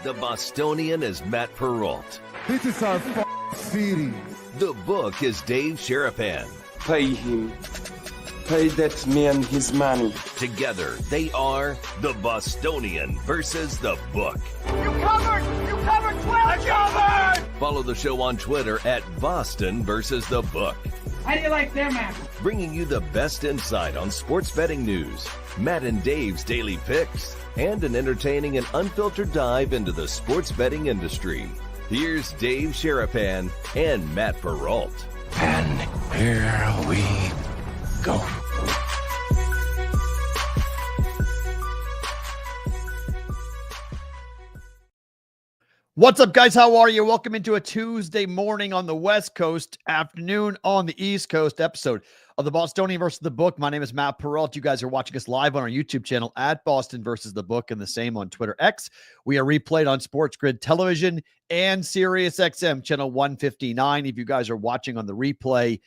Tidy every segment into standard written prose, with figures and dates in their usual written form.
The Bostonian is Matt Perrault. This is our city. The book is Dave Sharapan. Pay him. Pay that man his money. Together, they are the Bostonian versus the book. You covered! You covered 12! Covered! Follow the show on Twitter at Boston versus the book. How do you like them apples? Bringing you the best insight on sports betting news, Matt and Dave's daily picks, and an entertaining and unfiltered dive into the sports betting industry. Here's Dave Sharapan and Matt Perrault. And here we go. What's up, guys? How are you? Welcome into a Tuesday morning on the West Coast, afternoon on the East Coast episode of the Bostonian versus the Book. My name is Matt Perrault. You guys are watching us live on our YouTube channel at Boston versus the Book, and the same on Twitter X. We are replayed on Sports Grid Television and Sirius XM channel 159. If you guys are watching on the replay,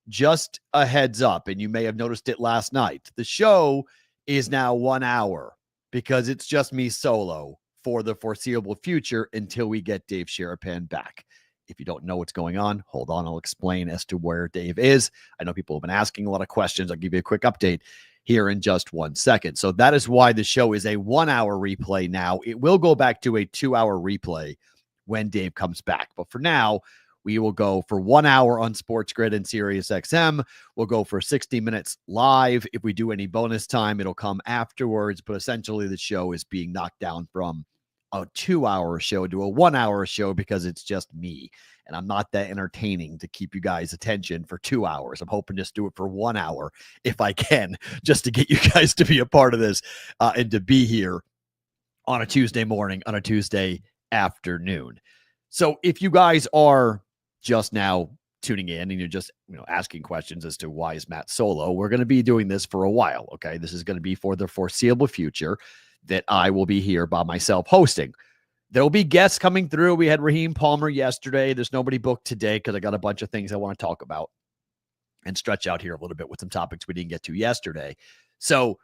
just a heads up, and you may have noticed it last night. The show is now 1 hour because it's just me solo for the foreseeable future until we get Dave Sharapan back. If you don't know what's going on, hold on. I'll explain as to where Dave is. I know people have been asking a lot of questions. I'll give you a quick update here in just 1 second. So that is why the show is a 1 hour replay now. It will go back to a 2 hour replay when Dave comes back. But for now, we will go for 1 hour on Sports Grid and Sirius XM. We'll go for 60 minutes live. If we do any bonus time, it'll come afterwards. But essentially, the show is being knocked down from a 2 hour show to a 1 hour show because it's just me. And I'm not that entertaining to keep you guys' attention for 2 hours. I'm hoping just do it for 1 hour if I can, just to get you guys to be a part of this and to be here on a Tuesday morning, on a Tuesday afternoon. So if you guys are just now tuning in and you're just asking questions as to why is Matt solo, we're going to be doing this for a while. Okay, this is going to be for the foreseeable future that I will be here by myself hosting. There will be guests coming through. We had Raheem Palmer yesterday. There's nobody booked today because I got a bunch of things I want to talk about and stretch out here a little bit with some topics we didn't get to yesterday. So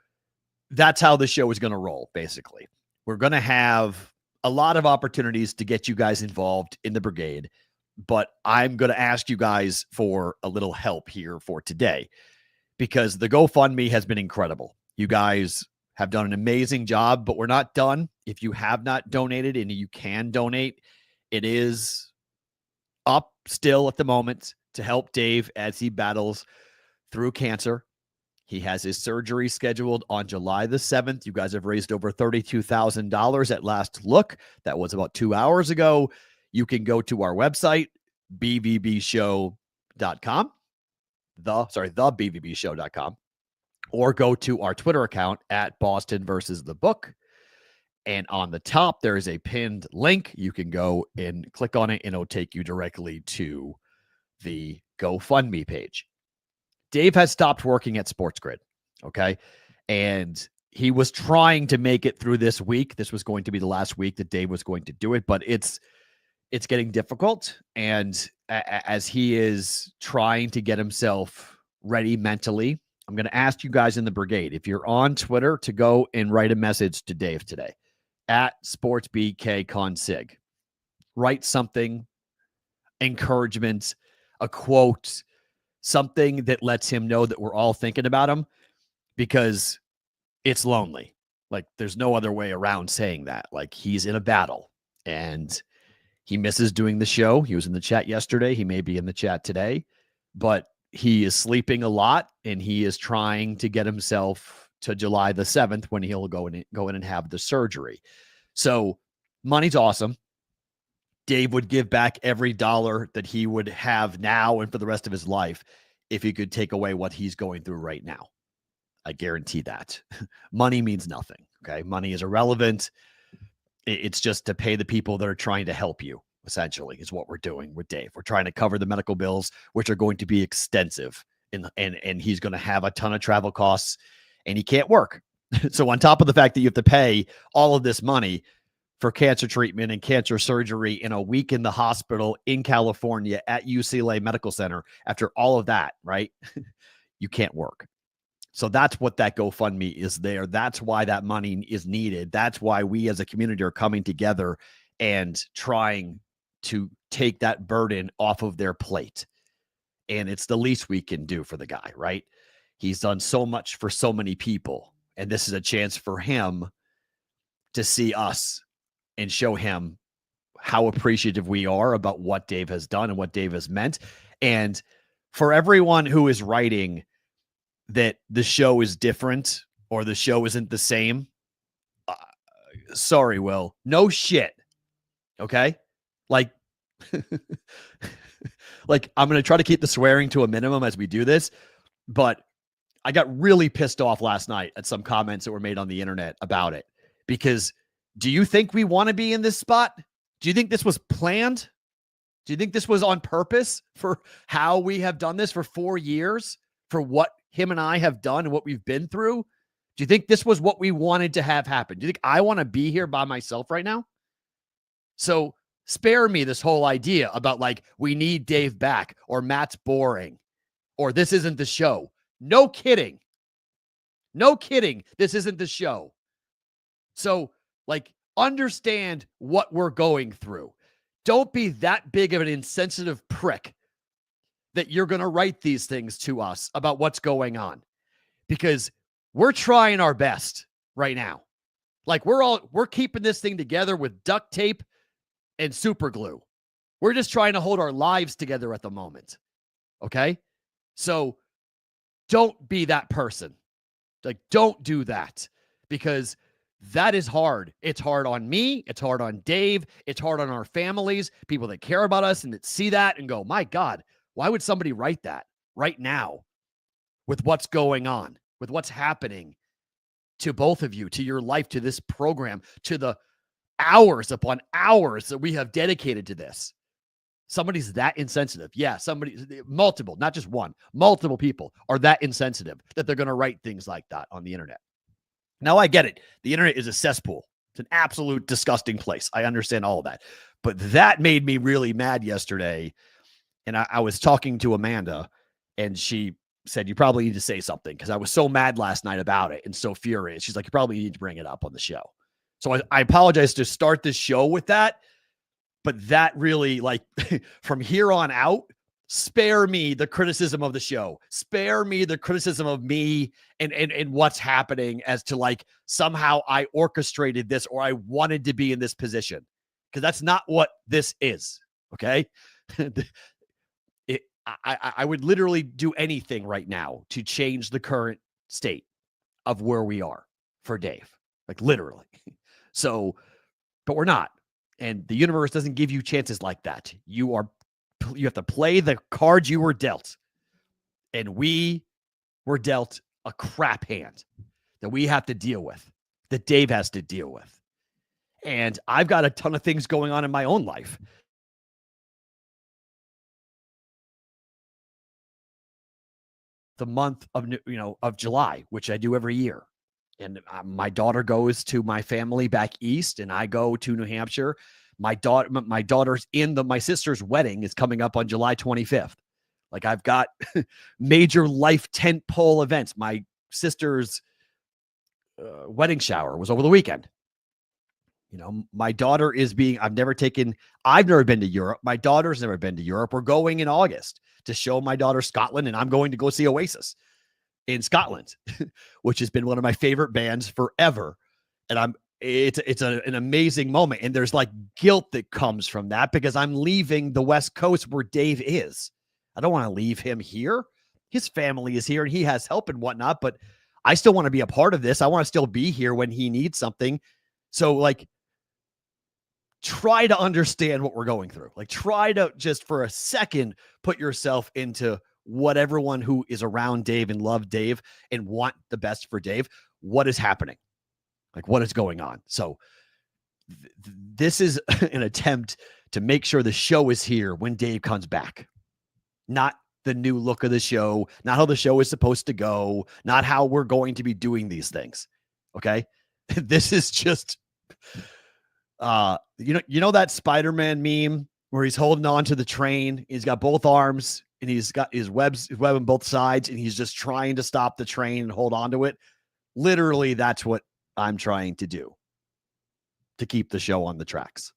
that's how the show is going to roll, basically. We're going to have a lot of opportunities to get you guys involved in the brigade, but I'm going to ask you guys for a little help here for today because the GoFundMe has been incredible. You guys have done an amazing job, but we're not done. If you have not donated and you can donate, it is up still at the moment to help Dave as he battles through cancer. He has his surgery scheduled on July the 7th. You guys have raised over $32,000 at last look. That was about 2 hours ago. You can go to our website, bvbshow.com, the bvbshow.com, or go to our Twitter account at Boston versus the Book. And on the top, there is a pinned link. You can go and click on it, and it'll take you directly to the GoFundMe page. Dave has stopped working at Sports Grid, okay? And he was trying to make it through this week. This was going to be the last week that Dave was going to do it, but it's getting difficult. And as he is trying to get himself ready mentally, I'm going to ask you guys in the brigade, if you're on Twitter, to go and write a message to Dave today at SportsBKConsig. Write something, encouragement, a quote, something that lets him know that we're all thinking about him, because it's lonely. Like, there's no other way around saying that. Like, he's in a battle and he misses doing the show. He was in the chat yesterday. He may be in the chat today, but he is sleeping a lot and he is trying to get himself to July the 7th when he'll go in and have the surgery. So money's awesome. Dave would give back every dollar that he would have now and for the rest of his life if he could take away what he's going through right now. I guarantee that. Money means nothing. Okay. Money is irrelevant. It's just to pay the people that are trying to help you, essentially, is what we're doing with Dave. We're trying to cover the medical bills, which are going to be extensive. And he's going to have a ton of travel costs and he can't work. So on top of the fact that you have to pay all of this money for cancer treatment and cancer surgery in a week in the hospital in California at UCLA Medical Center, after all of that, right? You can't work. So that's what that GoFundMe is there. That's why that money is needed. That's why we as a community are coming together and trying to take that burden off of their plate. And it's the least we can do for the guy, right? He's done so much for so many people. And this is a chance for him to see us and show him how appreciative we are about what Dave has done and what Dave has meant. And for everyone who is writing that the show is different or the show isn't the same, sorry, Will. No shit. Okay? Like, like I'm going to try to keep the swearing to a minimum as we do this, but I got really pissed off last night at some comments that were made on the internet about it. Because do you think we want to be in this spot? Do you think this was planned? Do you think this was on purpose for how we have done this for 4 years, for what him and I have done and what we've been through? Do you think this was what we wanted to have happen? Do you think I want to be here by myself right now? So spare me this whole idea about like, we need Dave back or Matt's boring or this isn't the show. No kidding. No kidding. This isn't the show. So like, understand what we're going through. Don't be that big of an insensitive prick that you're going to write these things to us about what's going on, because we're trying our best right now. Like we're keeping this thing together with duct tape and super glue. We're just trying to hold our lives together at the moment. Okay. So don't be that person. Like, don't do that, because that is hard. It's hard on me. It's hard on Dave. It's hard on our families, people that care about us and that see that and go, my God, why would somebody write that right now with what's going on, with what's happening to both of you, to your life, to this program, to the hours upon hours that we have dedicated to this? Somebody's that insensitive. Yeah, multiple, not just one, multiple people are that insensitive that they're going to write things like that on the internet. Now, I get it. The internet is a cesspool. It's an absolute disgusting place. I understand all of that. But that made me really mad yesterday. And I was talking to Amanda, and she said, you probably need to say something, because I was so mad last night about it and so furious. She's like, you probably need to bring it up on the show. So I apologize to start this show with that. But that really, like, from here on out, spare me the criticism of the show. Spare me the criticism of me and what's happening as to like somehow I orchestrated this or I wanted to be in this position, because that's not what this is. Okay. I would literally do anything right now to change the current state of where we are for Dave, like literally. So, but we're not. And the universe doesn't give you chances like that. You have to play the cards you were dealt. And we were dealt a crap hand that we have to deal with, that Dave has to deal with. And I've got a ton of things going on in my own life. The month of July, which I do every year. And my daughter goes to my family back east, and I go to New Hampshire. My daughter's my sister's wedding is coming up on July 25th. Like, I've got major life tent pole events. My sister's wedding shower was over the weekend. You know, my daughter I've never been to Europe. My daughter's never been to Europe. We're going in August to show my daughter Scotland, and I'm going to go see Oasis in Scotland, which has been one of my favorite bands forever. And it's an amazing moment. And there's like guilt that comes from that, because I'm leaving the West Coast where Dave is. I don't want to leave him here. His family is here and he has help and whatnot, but I still want to be a part of this. I want to still be here when he needs something. So like, try to understand what we're going through. Like, try to just for a second, put yourself into what everyone who is around Dave and love Dave and want the best for Dave, what is happening? Like, what is going on? So this is an attempt to make sure the show is here when Dave comes back. Not the new look of the show, not how the show is supposed to go, not how we're going to be doing these things. Okay? This is just you know that Spider-Man meme where he's holding on to the train, he's got both arms and he's got his web on both sides, and he's just trying to stop the train and hold on to it. Literally, that's what I'm trying to do to keep the show on the tracks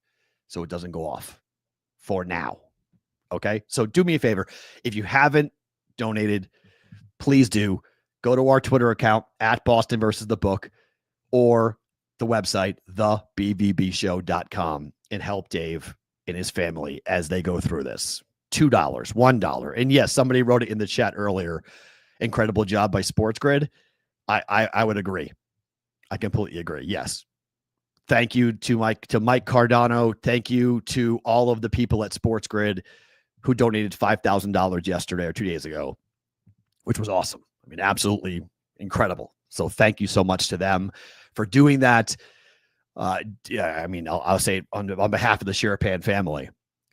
so it doesn't go off for now. Okay? So do me a favor. If you haven't donated, please do. Go to our Twitter account at Boston versus the book or the website, thebvbshow.com, and help Dave and his family as they go through this. $2, $1. And yes, somebody wrote it in the chat earlier. Incredible job by Sports Grid. I would agree. I completely agree. Yes. Thank you to Mike Cardano. Thank you to all of the people at Sports Grid who donated $5,000 yesterday or 2 days ago, which was awesome. I mean, absolutely incredible. So thank you so much to them for doing that. Yeah, I mean, I'll say on behalf of the Sherapan family,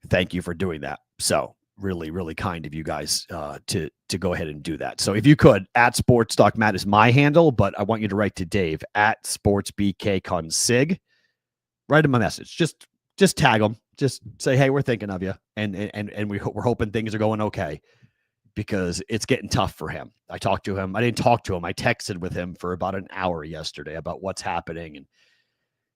thank you for doing that. So really, really kind of you guys to go ahead and do that. So if you could, at SportsDocMatt is my handle, but I want you to write to Dave at SportsBKConsig. Write him a message. Just tag him. Just say, hey, we're thinking of you, and we're hoping things are going okay, because it's getting tough for him. I talked to him. I didn't talk to him. I texted with him for about an hour yesterday about what's happening and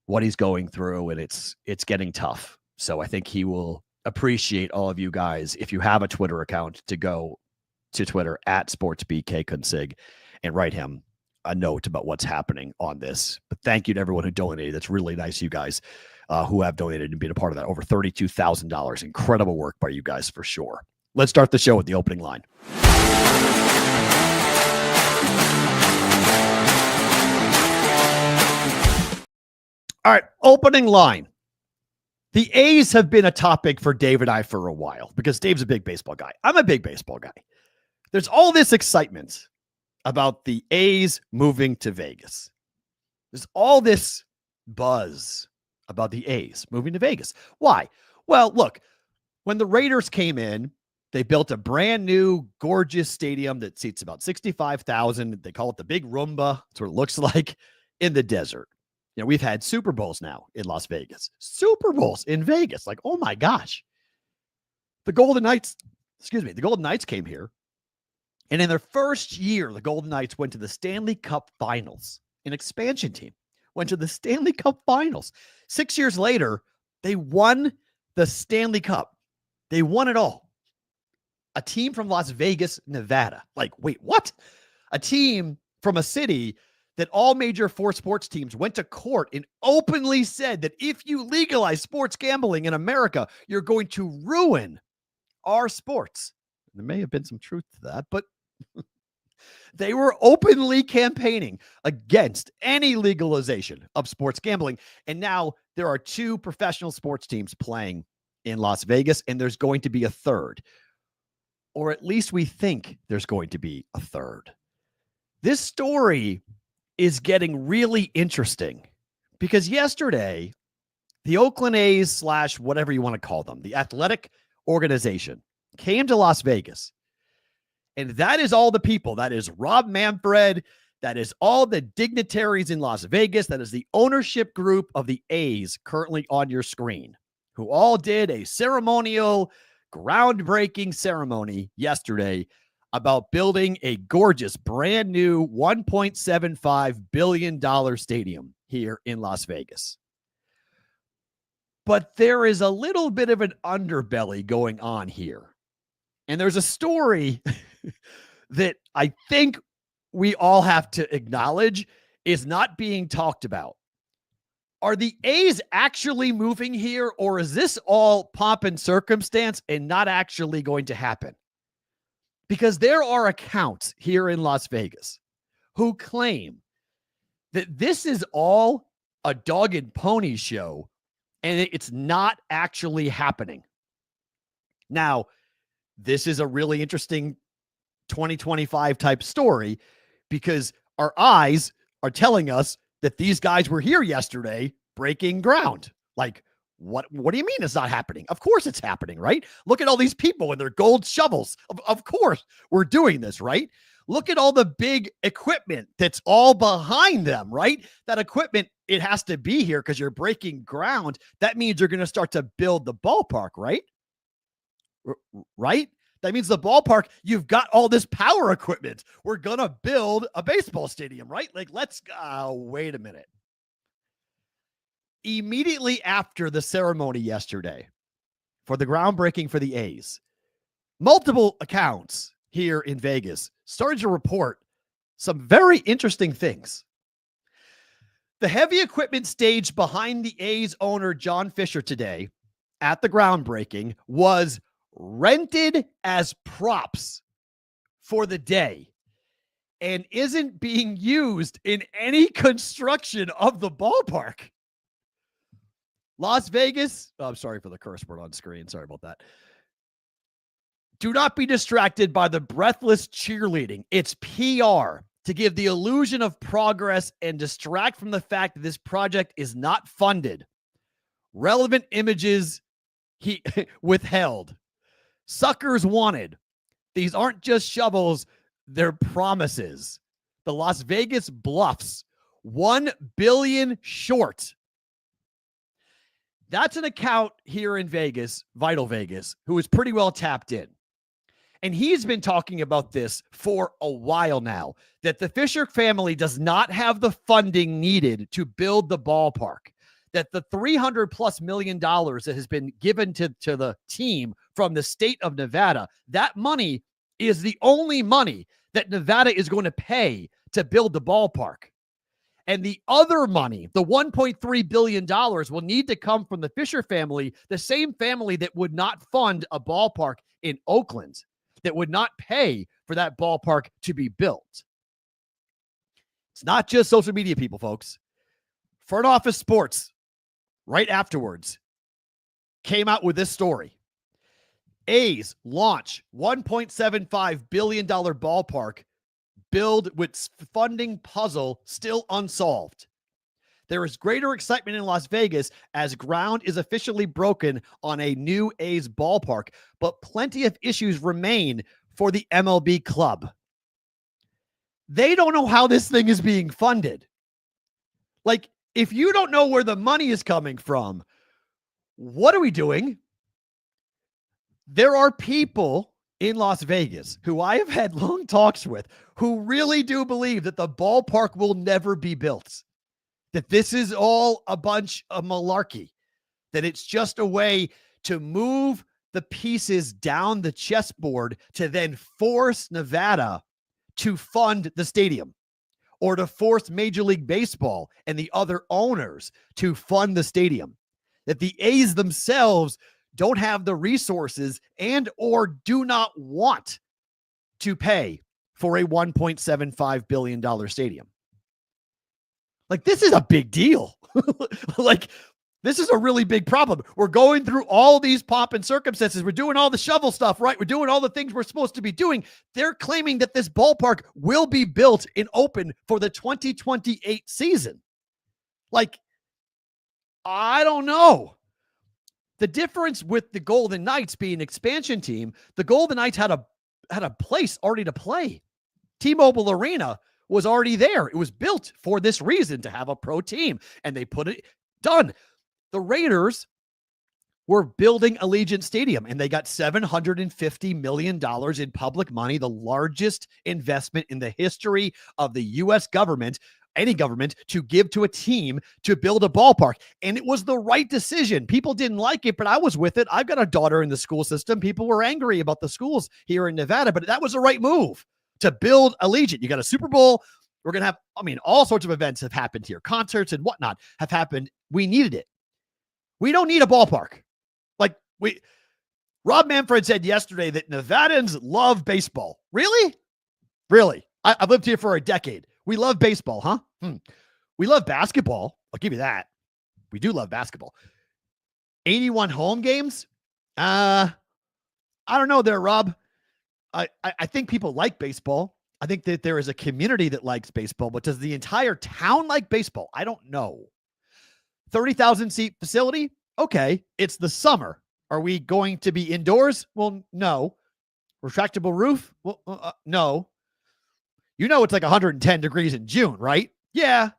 what he's going through, and it's getting tough. So I think he will appreciate all of you guys, if you have a Twitter account, to go to Twitter at SportsBKConsig and write him a note about what's happening on this. But thank you to everyone who donated. That's really nice, you guys who have donated and been a part of that. Over $32,000. Incredible work by you guys for sure. Let's start the show with the opening line. All right, opening line. The A's have been a topic for Dave and I for a while because Dave's a big baseball guy. I'm a big baseball guy. There's all this excitement about the A's moving to Vegas. There's all this buzz about the A's moving to Vegas. Why? Well, look, when the Raiders came in, they built a brand new, gorgeous stadium that seats about 65,000. They call it the Big Roomba. That's what it looks like in the desert. You know, we've had Super Bowls now in Las Vegas. Super Bowls in Vegas. Like, oh my gosh. The Golden Knights came here. And in their first year, the Golden Knights went to the Stanley Cup Finals. An expansion team went to the Stanley Cup Finals. 6 years later, they won the Stanley Cup. They won it all. A team from Las Vegas, Nevada. Like, wait, what? A team from a city that all major four sports teams went to court and openly said that if you legalize sports gambling in America, you're going to ruin our sports. There may have been some truth to that, but they were openly campaigning against any legalization of sports gambling. And now there are two professional sports teams playing in Las Vegas, and there's going to be a third. Or at least we think there's going to be a third. This story is getting really interesting because yesterday, the Oakland A's / whatever you want to call them, the athletic organization, came to Las Vegas. And that is all the people. That is Rob Manfred. That is all the dignitaries in Las Vegas. That is the ownership group of the A's currently on your screen, who all did a ceremonial, groundbreaking ceremony yesterday about building a gorgeous, brand new $1.75 billion stadium here in Las Vegas. But there is a little bit of an underbelly going on here. And there's a story that I think we all have to acknowledge is not being talked about. Are the A's actually moving here, or is this all pomp and circumstance and not actually going to happen? Because there are accounts here in Las Vegas who claim that this is all a dog and pony show and it's not actually happening. Now, this is a really interesting 2025 type story because our eyes are telling us that these guys were here yesterday breaking ground. Like, what do you mean it's not happening? Of course it's happening, right? Look at all these people and their gold shovels. Of course we're doing this, right? Look at all the big equipment that's all behind them, right? That equipment, it has to be here because you're breaking ground. That means you're going to start to build the ballpark, right? Right? That means the ballpark, you've got all this power equipment. We're going to build a baseball stadium, right? Like, let's wait a minute. Immediately after the ceremony yesterday for the groundbreaking for the A's, multiple accounts here in Vegas started to report some very interesting things. The heavy equipment stage behind the A's owner, John Fisher, today at the groundbreaking was rented as props for the day and isn't being used in any construction of the ballpark. Las Vegas, I'm sorry for the curse word on screen. Sorry about that. Do not be distracted by the breathless cheerleading. It's PR to give the illusion of progress and distract from the fact that this project is not funded. Relevant images he withheld. Suckers wanted. These aren't just shovels, they're promises. The Las Vegas Bluffs, $1 billion short. That's an account here in Vegas, Vital Vegas, who is pretty well tapped in. And he's been talking about this for a while now, that the Fisher family does not have the funding needed to build the ballpark, that the $300+ million that has been given to the team from the state of Nevada, that money is the only money that Nevada is going to pay to build the ballpark. And the other money, the $1.3 billion, will need to come from the Fisher family, the same family that would not fund a ballpark in Oakland, that would not pay for that ballpark to be built. It's not just social media people, folks. Front Office Sports, right afterwards, came out with this story. A's launch $1.75 billion ballpark build with funding puzzle still unsolved. There is greater excitement in Las Vegas as ground is officially broken on a new A's ballpark, but plenty of issues remain for the MLB club. They don't know how this thing is being funded. Like, if you don't know where the money is coming from, what are we doing? There are people in Las Vegas who I have had long talks with who really do believe that the ballpark will never be built, that this is all a bunch of malarkey, that it's just a way to move the pieces down the chessboard to then force Nevada to fund the stadium, or to force Major League Baseball and the other owners to fund the stadium, that the A's themselves don't have the resources and or do not want to pay for a $1.75 billion stadium. Like, this is a big deal. Like, this is a really big problem. We're going through all these pomp and circumstances. We're doing all the shovel stuff, right? We're doing all the things we're supposed to be doing. They're claiming that this ballpark will be built and open for the 2028 season. Like, I don't know. The difference with the Golden Knights being an expansion team, the Golden Knights had a place already to play. T-Mobile Arena was already there. It was built for this reason, to have a pro team, and they put it done. The Raiders were building Allegiant Stadium, and they got $750 million in public money, the largest investment in the history of the U.S. government, any government, to give to a team to build a ballpark. And it was the right decision. People didn't like it, but I was with it. I've got a daughter in the school system. People were angry about the schools here in Nevada, but that was the right move to build Allegiant. You got a Super Bowl. We're going to have, all sorts of events have happened here. Concerts and whatnot have happened. We needed it. We don't need a ballpark. Rob Manfred said yesterday that Nevadans love baseball. Really? Really? I've lived here for a decade. We love baseball, huh? We love basketball. I'll give you that. We do love basketball. 81 home games? I don't know there, Rob. I think people like baseball. I think that there is a community that likes baseball, but does the entire town like baseball? I don't know. 30,000 seat facility? Okay. It's the summer. Are we going to be indoors? Well, no. Retractable roof? Well, no. You know, it's like 110 degrees in June, right? Yeah.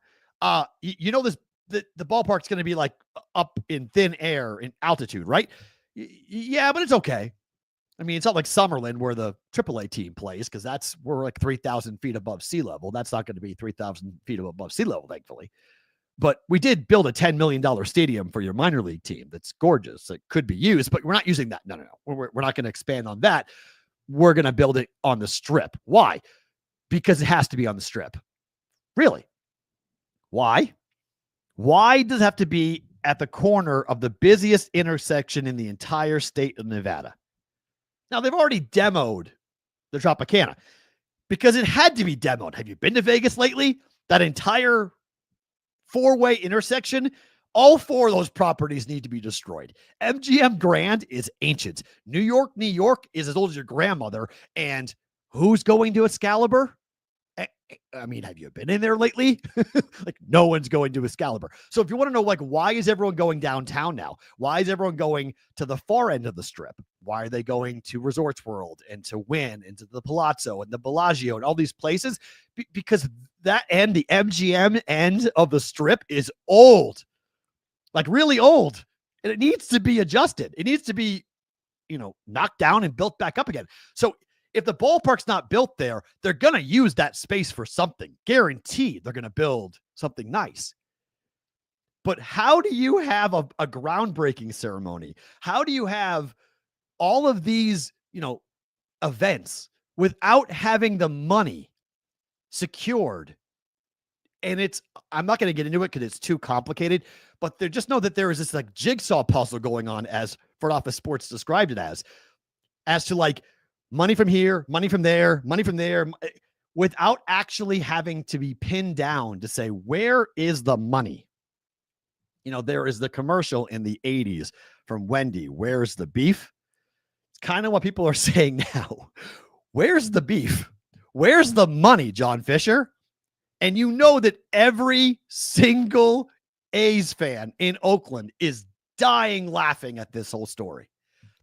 You know, the ballpark's going to be like up in thin air in altitude, right? Yeah, but it's okay. I mean, it's not like Summerlin where the AAA team plays, because we're like 3,000 feet above sea level. That's not going to be 3,000 feet above sea level, thankfully. But we did build a $10 million stadium for your minor league team. That's gorgeous. It could be used, but we're not using that. No. We're not going to expand on that. We're going to build it on the Strip. Why? Because it has to be on the Strip. Really? Why? Why does it have to be at the corner of the busiest intersection in the entire state of Nevada? Now, they've already demoed the Tropicana because it had to be demoed. Have you been to Vegas lately? That entire four-way intersection, all four of those properties need to be destroyed. MGM Grand is ancient. New York is as old as your grandmother. And who's going to Excalibur? I mean, have you been in there lately? Like, no one's going to Excalibur. So if you want to know, like, why is everyone going downtown now? Why is everyone going to the far end of the Strip? Why are they going to Resorts World and to Wynn and to the Palazzo and the Bellagio and all these places? Because that end, the MGM end of the Strip, is old, like really old. And it needs to be adjusted. It needs to be, knocked down and built back up again. So if the ballpark's not built there, they're going to use that space for something. Guaranteed they're going to build something nice. But how do you have a groundbreaking ceremony? How do you have all of these, events without having the money secured? And I'm not going to get into it because it's too complicated, but just know that there is this like jigsaw puzzle going on, as Front Office Sports described it as to like, money from here, money from there, without actually having to be pinned down to say, where is the money? There is the commercial in the 80s from Wendy, where's the beef? It's kind of what people are saying now. Where's the beef? Where's the money, John Fisher? And you know that every single A's fan in Oakland is dying laughing at this whole story.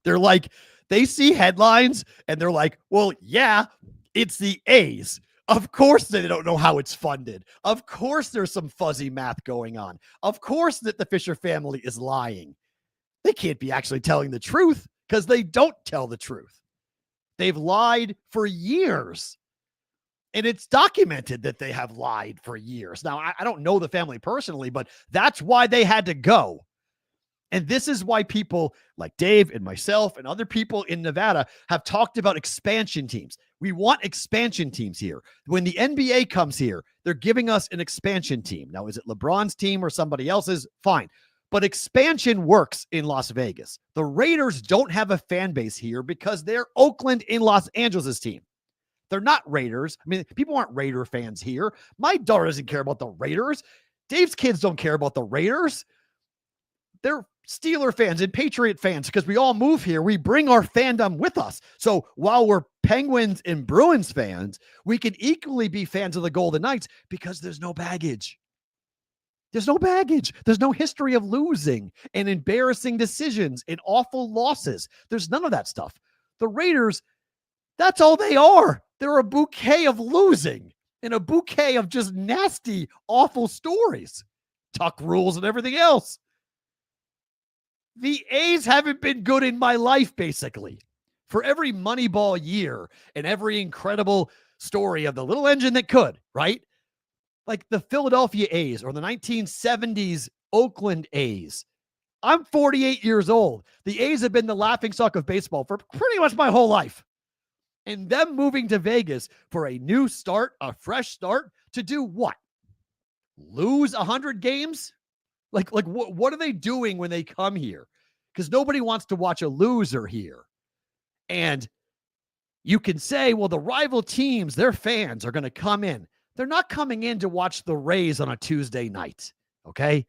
They're like, they see headlines and they're like, well, yeah, it's the A's. Of course they don't know how it's funded. Of course there's some fuzzy math going on. Of course that the Fisher family is lying. They can't be actually telling the truth because they don't tell the truth. They've lied for years. And it's documented that they have lied for years. Now, I don't know the family personally, but that's why they had to go. And this is why people like Dave and myself and other people in Nevada have talked about expansion teams. We want expansion teams here. When the NBA comes here, they're giving us an expansion team. Now, is it LeBron's team or somebody else's? Fine. But expansion works in Las Vegas. The Raiders don't have a fan base here because they're Oakland in Los Angeles' team. They're not Raiders. I mean, people aren't Raider fans here. My daughter doesn't care about the Raiders. Dave's kids don't care about the Raiders. They're Steeler fans and Patriot fans because we all move here. We bring our fandom with us. So while we're Penguins and Bruins fans, we can equally be fans of the Golden Knights because there's no baggage. There's no baggage. There's no history of losing and embarrassing decisions and awful losses. There's none of that stuff. The Raiders, that's all they are. They're a bouquet of losing and a bouquet of just nasty, awful stories, tuck rules and everything else. The A's haven't been good in my life, basically. For every Moneyball year and every incredible story of the little engine that could, right? Like the Philadelphia A's or the 1970s Oakland A's. I'm 48 years old. The A's have been the laughingstock of baseball for pretty much my whole life. And them moving to Vegas for a new start, a fresh start, to do what? Lose 100 games? Like what are they doing when they come here? Because nobody wants to watch a loser here. And you can say, well, the rival teams, their fans are going to come in. They're not coming in to watch the Rays on a Tuesday night, okay?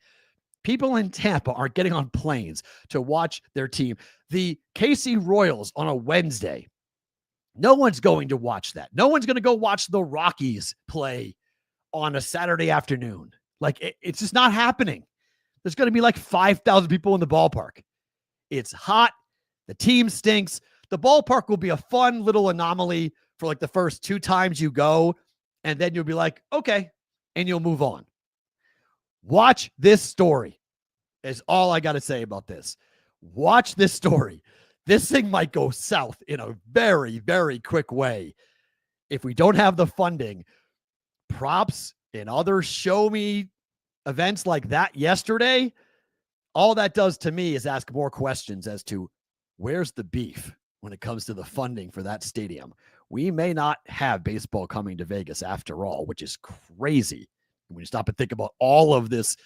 People in Tampa aren't getting on planes to watch their team. The KC Royals on a Wednesday, no one's going to watch that. No one's going to go watch the Rockies play on a Saturday afternoon. Like, it's just not happening. There's going to be like 5,000 people in the ballpark. It's hot. The team stinks. The ballpark will be a fun little anomaly for like the first 2 times you go. And then you'll be like, okay. And you'll move on. Watch this story is all I got to say about this. Watch this story. this thing might go south in a very, very quick way if we don't have the funding. Props and other show me events like that yesterday, all that does to me is ask more questions as to where's the beef when it comes to the funding for that stadium. We may not have baseball coming to Vegas after all, which is crazy. When you stop and think about all of this,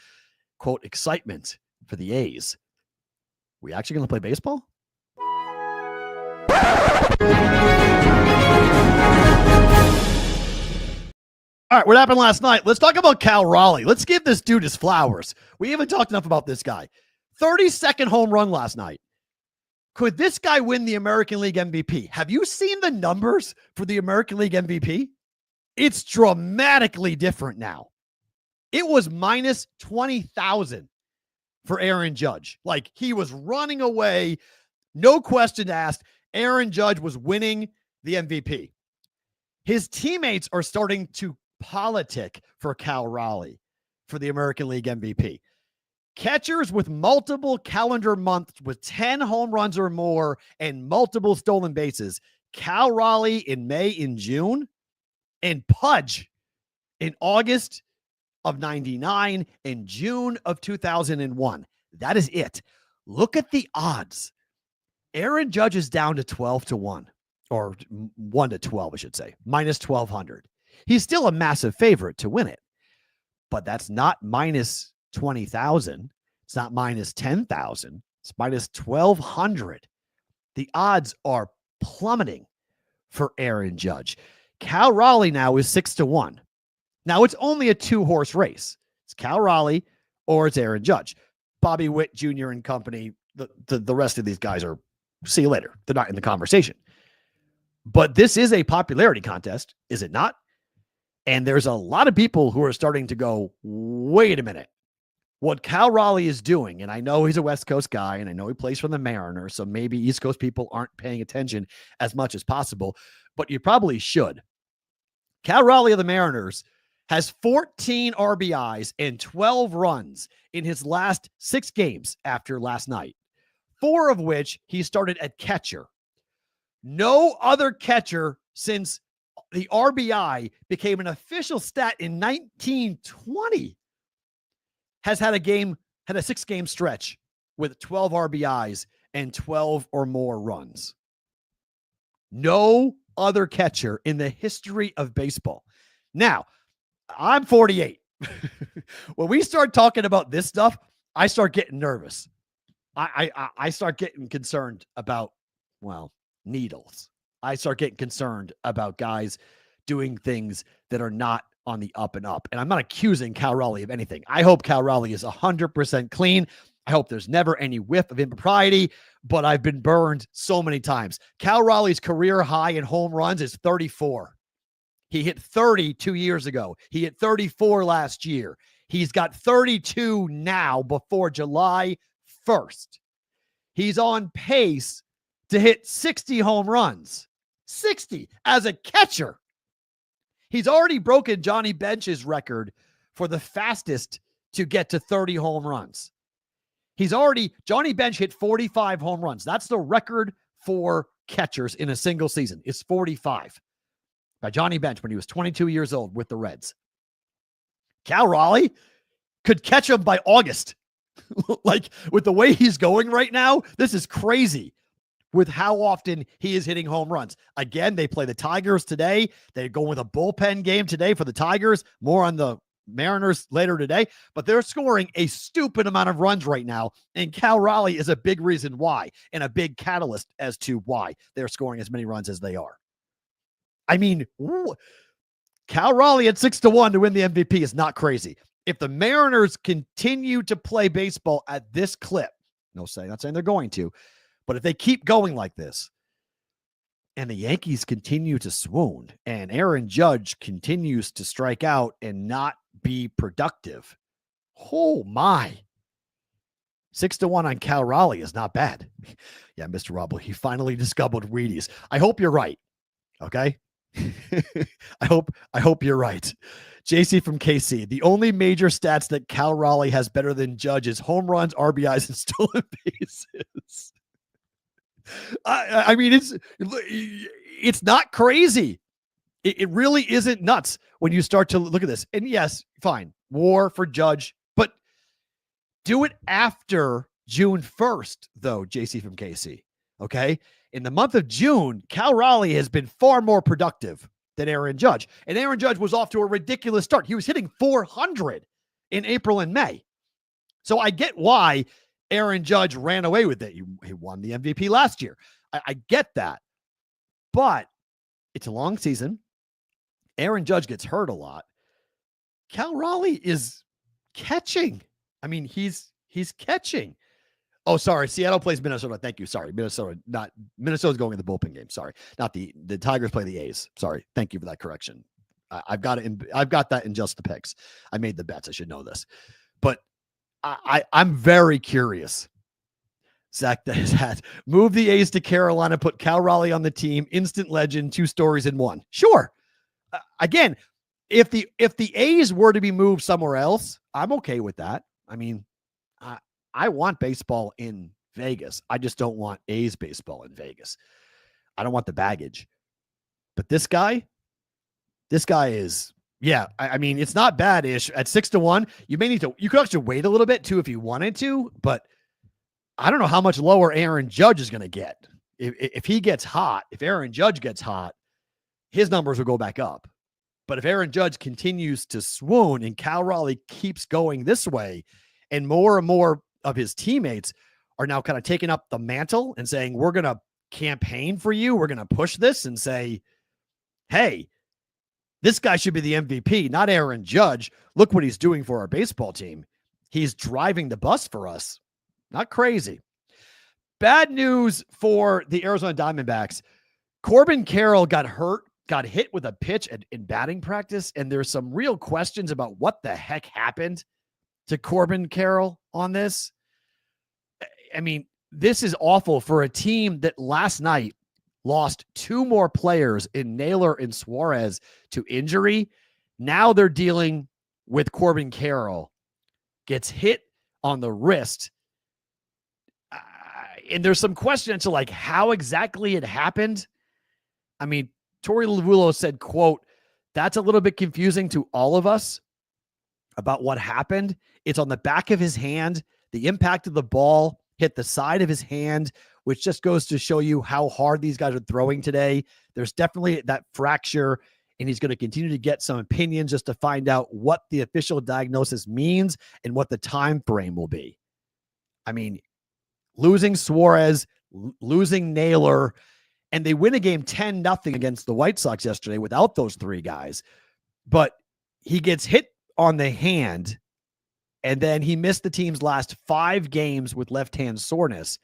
quote, excitement for the A's, we actually going to play baseball? All right, what happened last night? Let's talk about Cal Raleigh. Let's give this dude his flowers. We haven't talked enough about this guy. 32nd home run last night. Could this guy win the American League MVP? Have you seen the numbers for the American League MVP? It's dramatically different now. It was minus 20,000 for Aaron Judge. Like, he was running away. No question asked. Aaron Judge was winning the MVP. His teammates are starting to politic for Cal Raleigh for the American League MVP. Catchers with multiple calendar months with 10 home runs or more and multiple stolen bases. Cal Raleigh in May and June, and Pudge in August of 99 and June of 2001. That is it. Look at the odds. Aaron Judge is down to 12-1, or 1-12, I should say, minus 1,200. He's still a massive favorite to win it, but that's not minus 20,000. It's not minus 10,000. It's minus 1,200. The odds are plummeting for Aaron Judge. Cal Raleigh now is 6-1. Now it's only a 2-horse race. It's Cal Raleigh or it's Aaron Judge. Bobby Witt Jr. and company, the rest of these guys are, see you later. They're not in the conversation. But this is a popularity contest, is it not? And there's a lot of people who are starting to go, wait a minute. What Cal Raleigh is doing, and I know he's a West Coast guy, and I know he plays for the Mariners, so maybe East Coast people aren't paying attention as much as possible, but you probably should. Cal Raleigh of the Mariners has 14 RBIs and 12 runs in his last 6 games after last night, 4 of which he started at catcher. No other catcher since the RBI became an official stat in 1920 has had a 6-game stretch with 12 RBIs and 12 or more runs. No other catcher in the history of baseball. Now, I'm 48. When we start talking about this stuff, I start getting nervous. I start getting concerned about, well, needles. I start getting concerned about guys doing things that are not on the up and up. And I'm not accusing Cal Raleigh of anything. I hope Cal Raleigh is 100% clean. I hope there's never any whiff of impropriety, but I've been burned so many times. Cal Raleigh's career high in home runs is 34. He hit 30 2 years ago. He hit 34 last year. He's got 32 now before July 1st. He's on pace to hit 60 home runs. 60 as a catcher. He's already broken Johnny Bench's record for the fastest to get to 30 home runs. Johnny Bench hit 45 home runs. That's the record for catchers in a single season. It's 45 by Johnny Bench when he was 22 years old with the Reds. Cal Raleigh could catch him by August. Like, with the way he's going right now, this is crazy with how often he is hitting home runs. Again, they play the Tigers today. They go with a bullpen game today for the Tigers. More on the Mariners later today. But they're scoring a stupid amount of runs right now. And Cal Raleigh is a big reason why, and a big catalyst as to why they're scoring as many runs as they are. I mean, Cal Raleigh at 6-1 to win the MVP is not crazy. If the Mariners continue to play baseball at this clip, not saying they're going to, but if they keep going like this, and the Yankees continue to swoon, and Aaron Judge continues to strike out and not be productive, oh my. 6-1 on Cal Raleigh is not bad. Yeah, Mr. Robble, he finally discovered Wheaties. I hope you're right. Okay? I hope you're right. JC from KC, the only major stats that Cal Raleigh has better than Judge is home runs, RBIs, and stolen bases. I mean, it's not crazy. It really isn't nuts when you start to look at this. And yes, fine, war for Judge, but do it after June 1st, though, JC from KC. Okay? In the month of June, Cal Raleigh has been far more productive than Aaron Judge. And Aaron Judge was off to a ridiculous start. He was hitting 400 in April and May. So I get why Aaron Judge ran away with it. He won the MVP last year. I get that. But it's a long season. Aaron Judge gets hurt a lot. Cal Raleigh is catching. I mean, he's catching. Oh, sorry. Seattle plays Minnesota. Thank you. Sorry. Minnesota's going in the bullpen game. Sorry. Not the Tigers play the A's. Sorry. Thank you for that correction. I've got that in just the picks. I made the bets. I should know this. But I'm very curious. Zach has had move the A's to Carolina, put Cal Raleigh on the team, instant legend, 2 stories in one. Sure. Again, if the A's were to be moved somewhere else, I'm okay with that. I mean, I want baseball in Vegas. I just don't want A's baseball in Vegas. I don't want the baggage. But this guy is, yeah, I mean, it's not bad-ish. At 6-1, you could actually wait a little bit too if you wanted to, but I don't know how much lower Aaron Judge is going to get. If he gets hot, if Aaron Judge gets hot, his numbers will go back up. But if Aaron Judge continues to swoon and Cal Raleigh keeps going this way, and more of his teammates are now kind of taking up the mantle and saying, we're going to campaign for you. We're going to push this and say, hey, this guy should be the MVP, not Aaron Judge. Look what he's doing for our baseball team. He's driving the bus for us. Not crazy. Bad news for the Arizona Diamondbacks. Corbin Carroll got hit with a pitch in batting practice, and there's some real questions about what the heck happened to Corbin Carroll on this. I mean, this is awful for a team that last night lost 2 more players in Naylor and Suarez to injury. Now they're dealing with Corbin Carroll. Gets hit on the wrist. And there's some question to like how exactly it happened. I mean, Torey Lovullo said, quote, that's a little bit confusing to all of us about what happened. It's on the back of his hand. The impact of the ball hit the side of his hand, which just goes to show you how hard these guys are throwing today. There's definitely that fracture, and he's going to continue to get some opinions just to find out what the official diagnosis means and what the time frame will be. I mean, losing Suarez, losing Naylor, and they win a game 10-0 against the White Sox yesterday without those 3 guys. But he gets hit on the hand, and then he missed the team's last 5 games with left-hand soreness.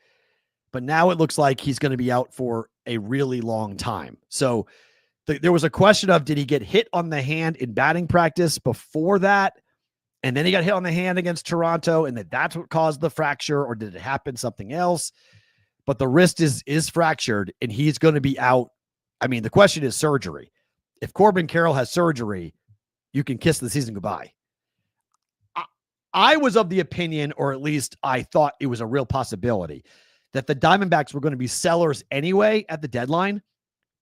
But now it looks like he's going to be out for a really long time. So there was a question of, did he get hit on the hand in batting practice before that? And then he got hit on the hand against Toronto, and that's what caused the fracture, or did it happen something else? But the wrist is fractured, and he's going to be out. I mean, the question is surgery. If Corbin Carroll has surgery, you can kiss the season goodbye. I was of the opinion, or at least I thought it was a real possibility, that the Diamondbacks were going to be sellers anyway at the deadline.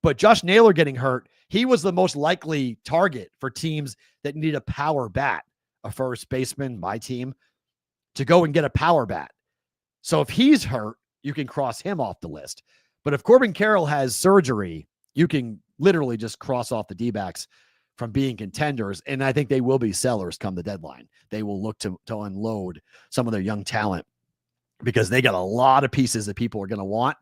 But Josh Naylor getting hurt, he was the most likely target for teams that need a power bat, a first baseman, my team, to go and get a power bat. So if he's hurt, you can cross him off the list. But if Corbin Carroll has surgery, you can literally just cross off the D-backs from being contenders. And I think they will be sellers come the deadline. They will look to unload some of their young talent because they got a lot of pieces that people are going to want.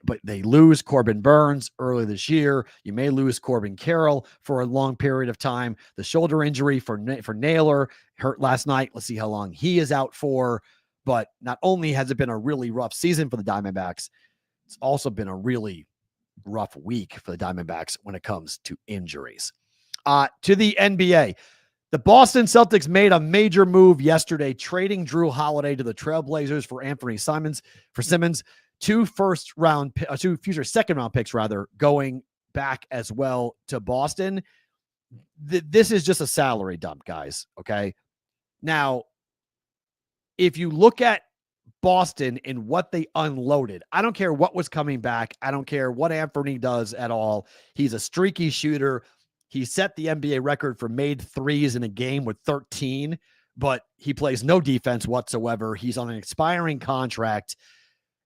But they lose Corbin Burns early this year. You may lose Corbin Carroll for a long period of time. The shoulder injury for Naylor hurt last night. Let's see how long he is out for. But not only has it been a really rough season for the Diamondbacks, it's also been a really rough week for the Diamondbacks when it comes to injuries. To the NBA, the Boston Celtics made a major move yesterday, trading Jrue Holiday to the Trailblazers for Anthony Simmons. 2 future second-round picks, going back as well to Boston. This is just a salary dump, guys, okay? Now, if you look at Boston and what they unloaded. I don't care what was coming back. I don't care what Anthony does at all. He's a streaky shooter. He set the NBA record for made threes in a game with 13, but he plays no defense whatsoever. He's on an expiring contract,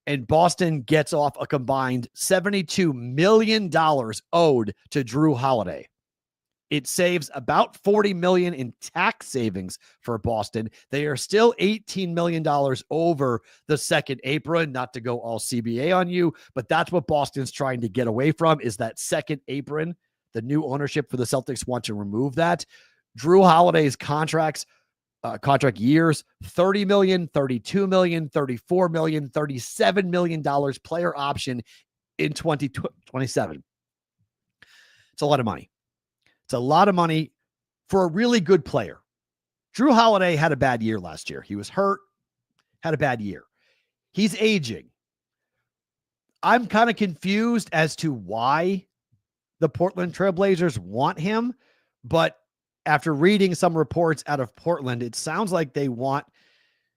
and Boston gets off a combined $72 million owed to Jrue Holiday. It saves about $40 million in tax savings for Boston. They are still $18 million over the second apron, not to go all CBA on you, but that's what Boston's trying to get away from, is that second apron. The new ownership for the Celtics want to remove that. Jrue Holiday's contract years, $30 million, $32 million, $34 million, $37 million player option in 2027. It's a lot of money. It's a lot of money for a really good player. Jrue Holiday had a bad year last year. He was hurt, had a bad year. He's aging. I'm kind of confused as to why the Portland Trailblazers want him, but after reading some reports out of Portland, it sounds like they want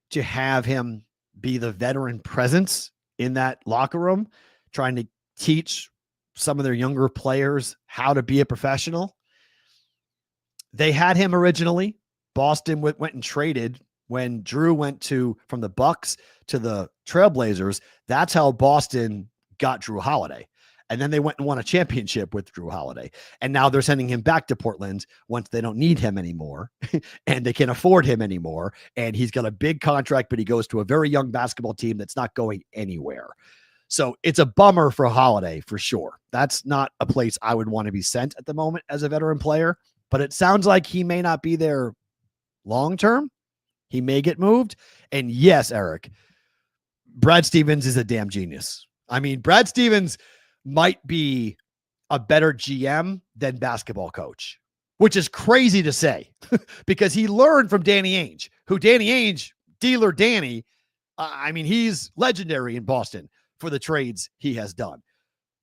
to have him be the veteran presence in that locker room, trying to teach some of their younger players how to be a professional. They had him originally. Boston went and traded when Jrue went from the Bucks to the Trailblazers. That's how Boston got Jrue Holiday. And then they went and won a championship with Jrue Holiday. And now they're sending him back to Portland once they don't need him anymore and they can't afford him anymore. And he's got a big contract, but he goes to a very young basketball team that's not going anywhere. So it's a bummer for Holiday for sure. That's not a place I would want to be sent at the moment as a veteran player, but it sounds like he may not be there long-term. He may get moved. And yes, Eric, Brad Stevens is a damn genius. I mean, Brad Stevens might be a better GM than basketball coach, which is crazy to say because he learned from Danny Ainge, who Danny Ainge, dealer Danny, I mean, he's legendary in Boston for the trades he has done.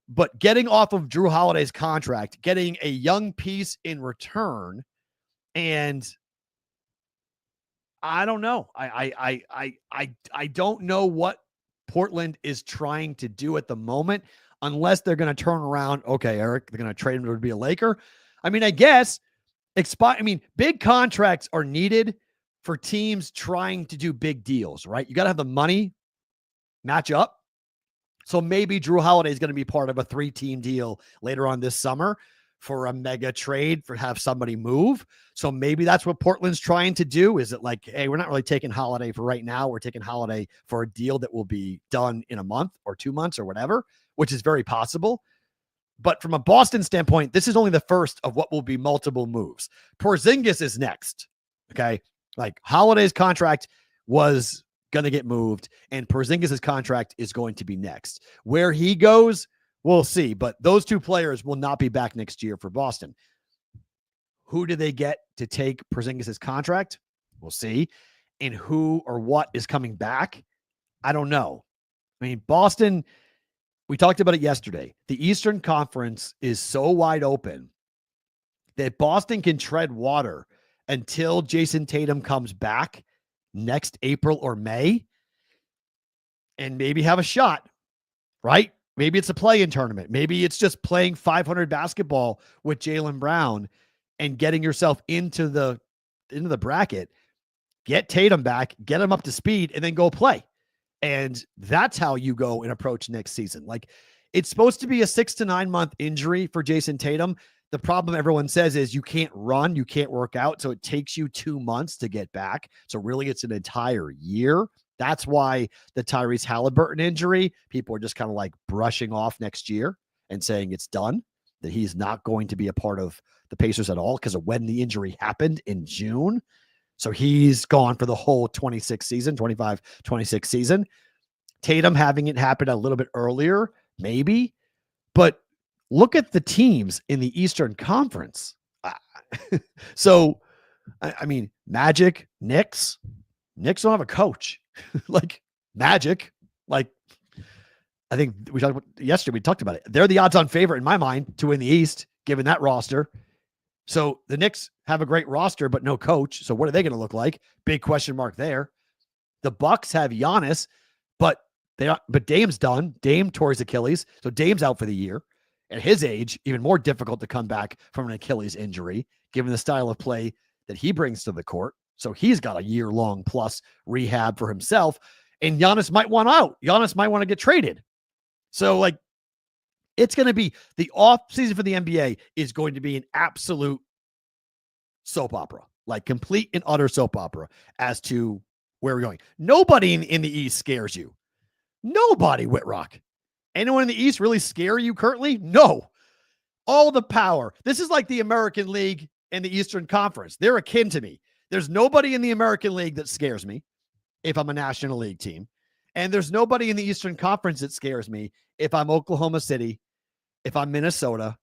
But getting off of Jrue Holiday's contract, getting a young piece in return, and I don't know. I don't know what Portland is trying to do at the moment, unless they're going to turn around. Okay, Eric, they're going to trade him to be a Laker. I mean, I guess big contracts are needed for teams trying to do big deals, right? You got to have the money match up. So maybe Jrue Holiday is going to be part of a 3-team deal later on this summer for a mega trade for have somebody move. So maybe that's what Portland's trying to do. Is it like, hey, we're not really taking Holiday for right now. We're taking Holiday for a deal that will be done in a month or 2 months or whatever, which is very possible. But from a Boston standpoint, this is only the first of what will be multiple moves. Porzingis is next. Okay. Like Holiday's contract was going to get moved and Porzingis's contract is going to be next. Where he goes, we'll see. But those two players will not be back next year for Boston. Who do they get to take Porzingis's contract? We'll see. And who or what is coming back? I don't know. I mean, Boston, we talked about it yesterday. The Eastern Conference is so wide open that Boston can tread water until Jason Tatum comes back next April or May and maybe have a shot, right? Maybe it's a play-in tournament. Maybe it's just playing 500 basketball with Jaylen Brown and getting yourself into the bracket. Get Tatum back, get him up to speed, and then go play. And that's how you go and approach next season. Like, it's supposed to be a 6 to 9 month injury for Jason Tatum. The problem everyone says is you can't run, you can't work out. So it takes you 2 months to get back. So really it's an entire year. That's why the Tyrese Halliburton injury, people are just kind of like brushing off next year and saying it's done, that he's not going to be a part of the Pacers at all because of when the injury happened in June. So he's gone for the whole 25-26 season. Tatum having it happen a little bit earlier, maybe. But look at the teams in the Eastern Conference. So, I mean, Magic, Knicks don't have a coach. Like Magic, like I think we talked about yesterday, we talked about it. They're the odds-on favorite in my mind to win the East, given that roster. So the Knicks have a great roster, but no coach. So what are they going to look like? Big question mark there. The Bucks have Giannis, But Dame's done. Dame tore his Achilles, so Dame's out for the year. At his age, even more difficult to come back from an Achilles injury, given the style of play that he brings to the court. So he's got a year-long plus rehab for himself. And Giannis might want out. Giannis might want to get traded. So, like, it's going to be the off season for the NBA is going to be an absolute soap opera, like complete and utter soap opera as to where we're going. Nobody in the East scares you. Nobody, Whitrock. Anyone in the East really scare you currently? No. All the power. This is like the American League and the Eastern Conference. They're akin to me. There's nobody in the American League that scares me if I'm a National League team. And there's nobody in the Eastern Conference that scares me if I'm Oklahoma City, if I'm Minnesota,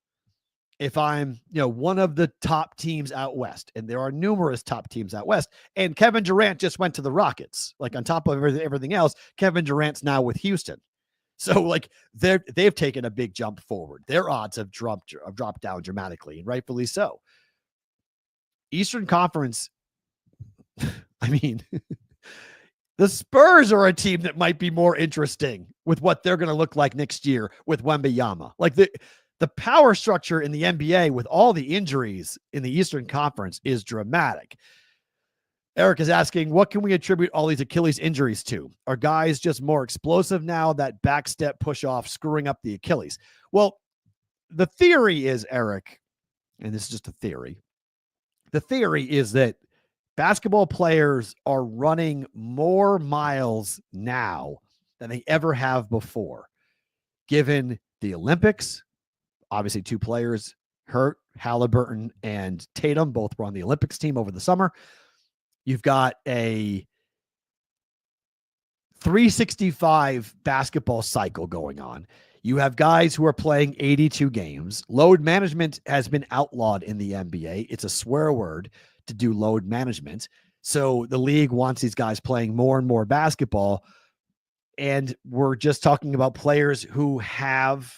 if I'm, one of the top teams out West. And there are numerous top teams out West. And Kevin Durant just went to the Rockets. Like, on top of everything else, Kevin Durant's now with Houston. So, like, they've taken a big jump forward. Their odds have dropped down dramatically, and rightfully so. Eastern Conference, I mean, the Spurs are a team that might be more interesting with what they're going to look like next year with Wembanyama. Like, the power structure in the NBA with all the injuries in the Eastern Conference is dramatic. Eric is asking, what can we attribute all these Achilles injuries to? Are guys just more explosive now, that backstep push off screwing up the Achilles? Well, the theory is, Eric, and this is just a theory. The theory is that basketball players are running more miles now than they ever have before, given the Olympics. Obviously, two players hurt, Halliburton and Tatum, both were on the Olympics team over the summer. You've got a 365 basketball cycle going on. You have guys who are playing 82 games. Load management has been outlawed in the NBA. It's a swear word to do load management. So the league wants these guys playing more and more basketball. And we're just talking about players who have,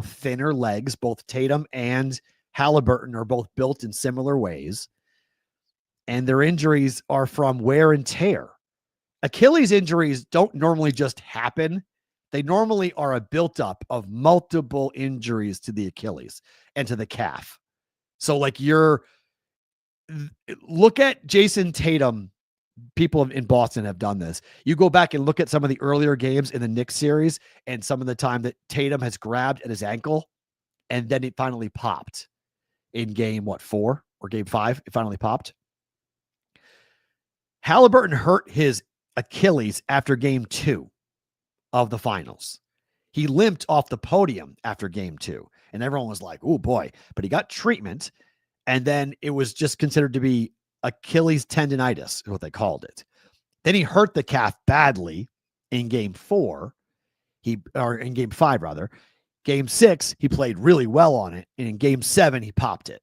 thinner legs. Both Tatum and Halliburton are both built in similar ways. And their injuries are from wear and tear. Achilles injuries don't normally just happen. They normally are a buildup of multiple injuries to the Achilles and to the calf. So, like, look at Jason Tatum. People in Boston have done this. You go back and look at some of the earlier games in the Knicks series and some of the time that Tatum has grabbed at his ankle and then it finally popped in game, 4 or game 5? It finally popped. Halliburton hurt his Achilles after game 2 of the finals. He limped off the podium after game 2, and everyone was like, oh boy, but he got treatment, and then it was just considered to be Achilles tendonitis, is what they called it. Then he hurt the calf badly in game 4, or in game 5 rather. Game 6, he played really well on it, and in game 7, he popped it.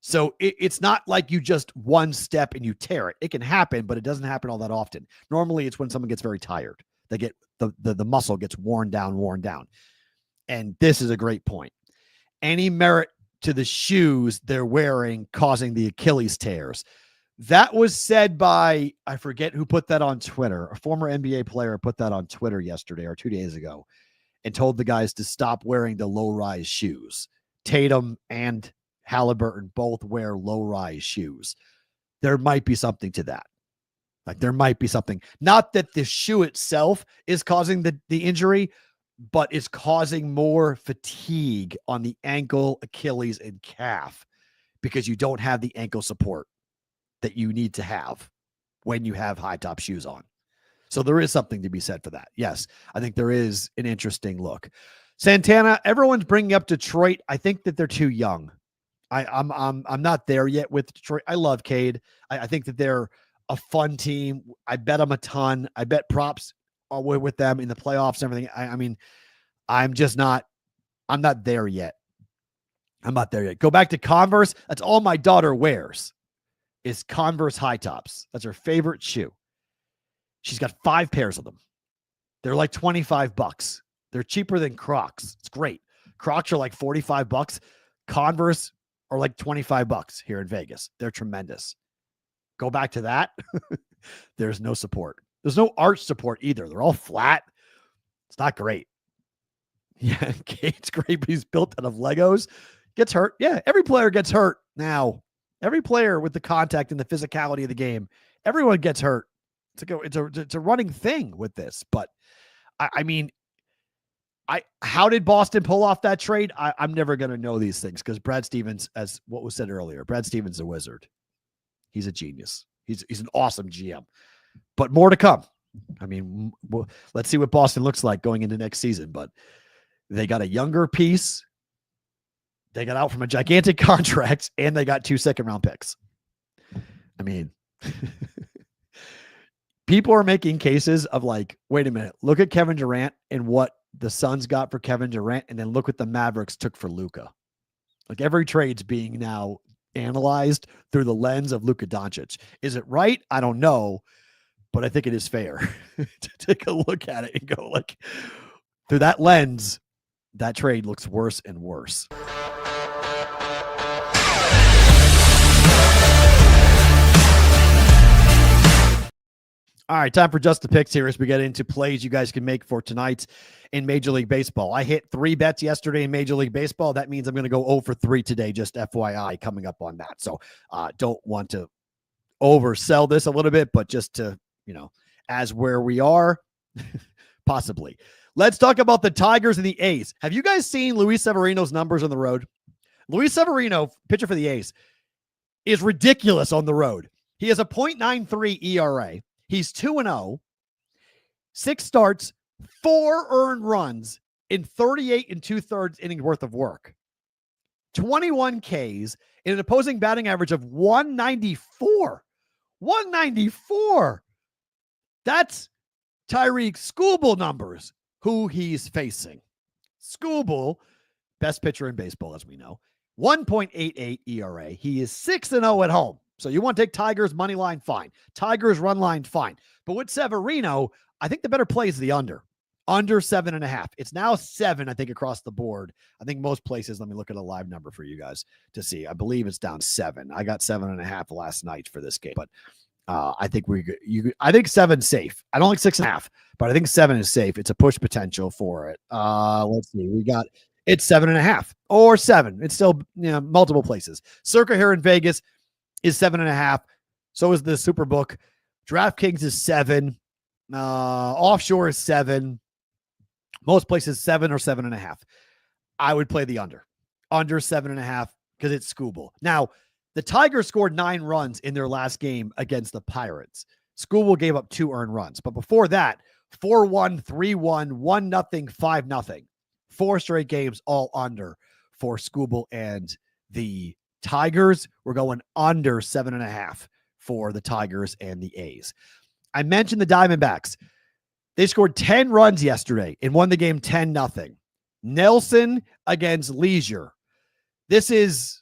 So it's not like you just one step and you tear it. It can happen, but it doesn't happen all that often. Normally, it's when someone gets very tired. They get the muscle gets worn down. And this is a great point. Any merit to the shoes they're wearing causing the Achilles tears? That was said by, I forget who put that on Twitter. A former NBA player put that on Twitter yesterday or 2 days ago and told the guys to stop wearing the low-rise shoes. Tatum and Halliburton both wear low-rise shoes. There might be something to that. Like, there might be something. Not that the shoe itself is causing the injury, but it's causing more fatigue on the ankle, Achilles, and calf because you don't have the ankle support that you need to have when you have high-top shoes on. So there is something to be said for that. Yes, I think there is an interesting look. Santana, everyone's bringing up Detroit. I think that they're too young. I'm not there yet with Detroit. I love Cade. I think that they're a fun team. I bet them a ton. I bet props with them in the playoffs and everything. I mean, I'm not there yet. I'm not there yet. Go back to Converse. That's all my daughter wears is Converse high tops. That's her favorite shoe. She's got 5 pairs of them. They're like $25. They're cheaper than Crocs. It's great. Crocs are like $45. Converse are like $25 here in Vegas. They're tremendous. Go back to that. There's no support. There's no arch support either. They're all flat. It's not great. Yeah, Kate's great, but he's built out of Legos. Gets hurt. Yeah, every player gets hurt now. Every player with the contact and the physicality of the game, everyone gets hurt. It's a running thing with this. But I mean, how did Boston pull off that trade? I'm never going to know these things because Brad Stevens, as what was said earlier, Brad Stevens is a wizard. He's a genius. He's an awesome GM. But more to come. I mean, let's see what Boston looks like going into next season. But they got a younger piece. They got out from a gigantic contract, and they got 2 second-round picks. I mean, people are making cases of like, wait a minute, look at Kevin Durant and what the Suns got for Kevin Durant, and then look what the Mavericks took for Luka. Like every trade's being now analyzed through the lens of Luka Doncic. Is it right? I don't know, but I think it is fair to take a look at it and go like, through that lens, that trade looks worse and worse. All right, time for just the picks here as we get into plays you guys can make for tonight in Major League Baseball. I hit 3 bets yesterday in Major League Baseball. That means I'm going to go 0 for 3 today, just FYI coming up on that. So don't want to oversell this a little bit, but just to, as where we are, possibly. Let's talk about the Tigers and the A's. Have you guys seen Luis Severino's numbers on the road? Luis Severino, pitcher for the A's, is ridiculous on the road. He has a .93 ERA. He's 2-0, 6 starts, 4 earned runs in 38 2/3 innings worth of work, 21 Ks, and an opposing batting average of 194. 194. That's Tyreek Skubal numbers, who he's facing. Skubal, best pitcher in baseball, as we know, 1.88 ERA. He is 6-0 at home. So you want to take Tigers money line, fine. Tigers run line, fine. But with Severino, I think the better play is the under 7.5. It's now 7, I think, across the board. I think most places, let me look at a live number for you guys to see. I believe it's down 7. I got 7.5 last night for this game, but I think I think 7's safe. I don't like 6.5, but I think 7 is safe. It's a push potential for it. Let's see. It's 7.5 or 7. It's still, multiple places. Circa here in Vegas is 7.5. So is the Superbook. DraftKings is 7. Offshore is 7. Most places 7 or 7.5. I would play the under 7.5 because it's Skubal. Now, the Tigers scored 9 runs in their last game against the Pirates. Skubal gave up 2 earned runs, but before that, 4-1, 3-1, 1-0, 5-0. 4 straight games all under for Skubal and the Tigers. We're going under 7.5 for the Tigers and the A's. I mentioned the Diamondbacks. They scored 10 runs yesterday and won the game 10-0. Nelson against Leisure. This is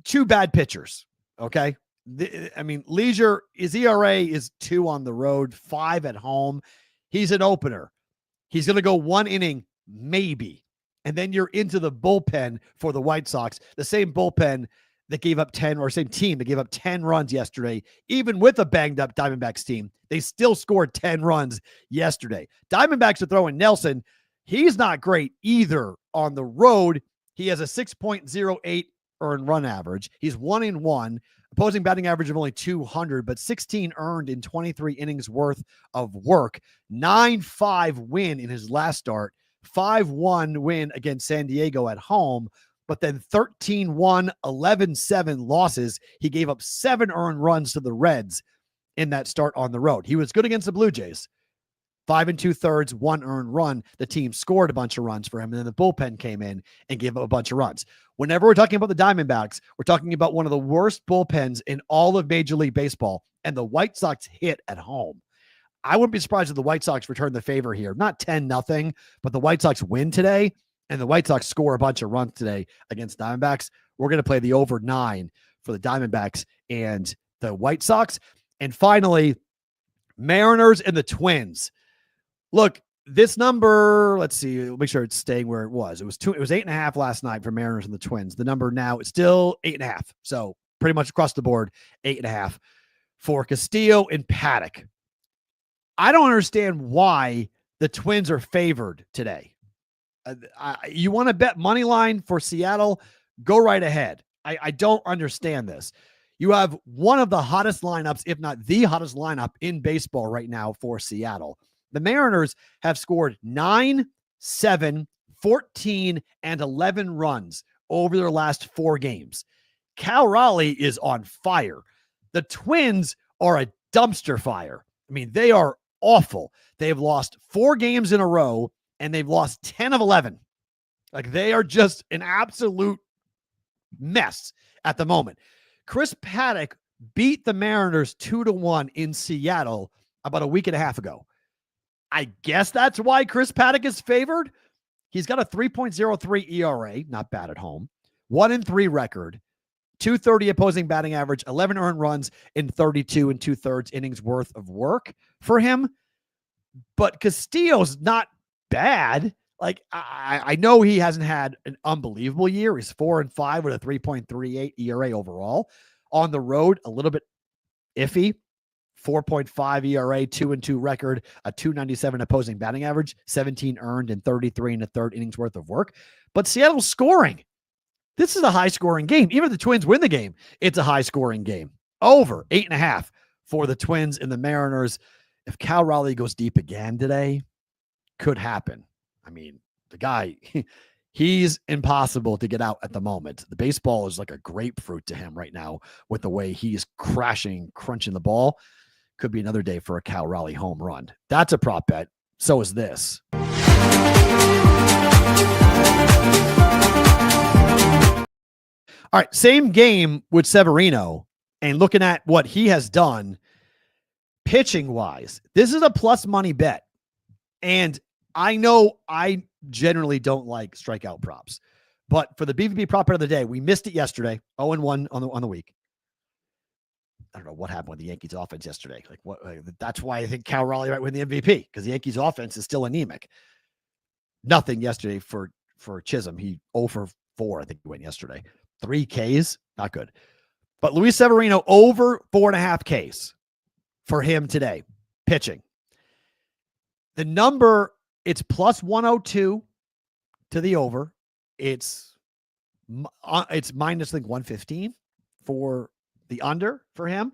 2 bad pitchers, okay? Leisure, his ERA is 2 on the road, 5 at home. He's an opener. He's going to go 1 inning, maybe. And then you're into the bullpen for the White Sox, the same bullpen that gave up 10, or same team that gave up 10 runs yesterday. Even with a banged-up Diamondbacks team, they still scored 10 runs yesterday. Diamondbacks are throwing Nelson. He's not great either on the road. He has a 6.08 earned run average. He's 1-1, opposing batting average of only 200, but 16 earned in 23 innings worth of work. 9-5 win in his last start. 5-1 win against San Diego at home, but then 13-1, 11-7 losses. He gave up 7 earned runs to the Reds in that start on the road. He was good against the Blue Jays. 5 2/3, 1 earned run. The team scored a bunch of runs for him, and then the bullpen came in and gave up a bunch of runs. Whenever we're talking about the Diamondbacks, we're talking about one of the worst bullpens in all of Major League Baseball, and the White Sox hit at home. I wouldn't be surprised if the White Sox return the favor here. Not 10-0, but the White Sox win today, and the White Sox score a bunch of runs today against Diamondbacks. We're going to play the over 9 for the Diamondbacks and the White Sox. And finally, Mariners and the Twins. Look, this number, let's see, make sure it's staying where it was. It was 8.5 last night for Mariners and the Twins. The number now is still 8.5. So pretty much across the board, 8.5 for Castillo and Paddock. I don't understand why the Twins are favored today. You want to bet money line for Seattle? Go right ahead. I don't understand this. You have one of the hottest lineups, if not the hottest lineup in baseball right now for Seattle. The Mariners have scored 9, 7, 14, and 11 runs over their last 4 games. Cal Raleigh is on fire. The Twins are a dumpster fire. I mean, they are awful. They've lost 4 games in a row, and they've lost 10 of 11. Like, they are just an absolute mess at the moment. Chris Paddock beat the Mariners 2-1 in Seattle about a week and a half ago. I guess that's why Chris Paddock is favored. He's got a 3.03 ERA, not bad at home, 1-3 record, 230 opposing batting average, 11 earned runs in 32 2/3 innings worth of work for him. But Castillo's not bad. Like, I know he hasn't had an unbelievable year. He's 4-5 with a 3.38 ERA overall. On the road, a little bit iffy. 4.5 ERA, 2-2 record, a 297 opposing batting average, 17 earned and 33 1/3 innings worth of work. But Seattle's scoring. This is a high-scoring game. Even if the Twins win the game, it's a high-scoring game. Over 8.5 for the Twins and the Mariners. If Cal Raleigh goes deep again today, could happen. I mean, the guy, he's impossible to get out at the moment. The baseball is like a grapefruit to him right now with the way he's crunching the ball. Could be another day for a Cal Raleigh home run. That's a prop bet. So is this. All right, same game with Severino, and looking at what he has done pitching-wise. This is a plus money bet. And I know I generally don't like strikeout props, but for the BvB prop bet of the day, we missed it yesterday, 0-1 on the week. I don't know what happened with the Yankees offense yesterday. That's why I think Cal Raleigh might win the MVP, because the Yankees offense is still anemic. Nothing yesterday for Chisholm. He 0-for-4, I think he went yesterday. 3 Ks, not good. But Luis Severino over 4.5 Ks for him today, pitching. The number, it's plus 102 to the over. It's minus, I think, 115 for the under for him.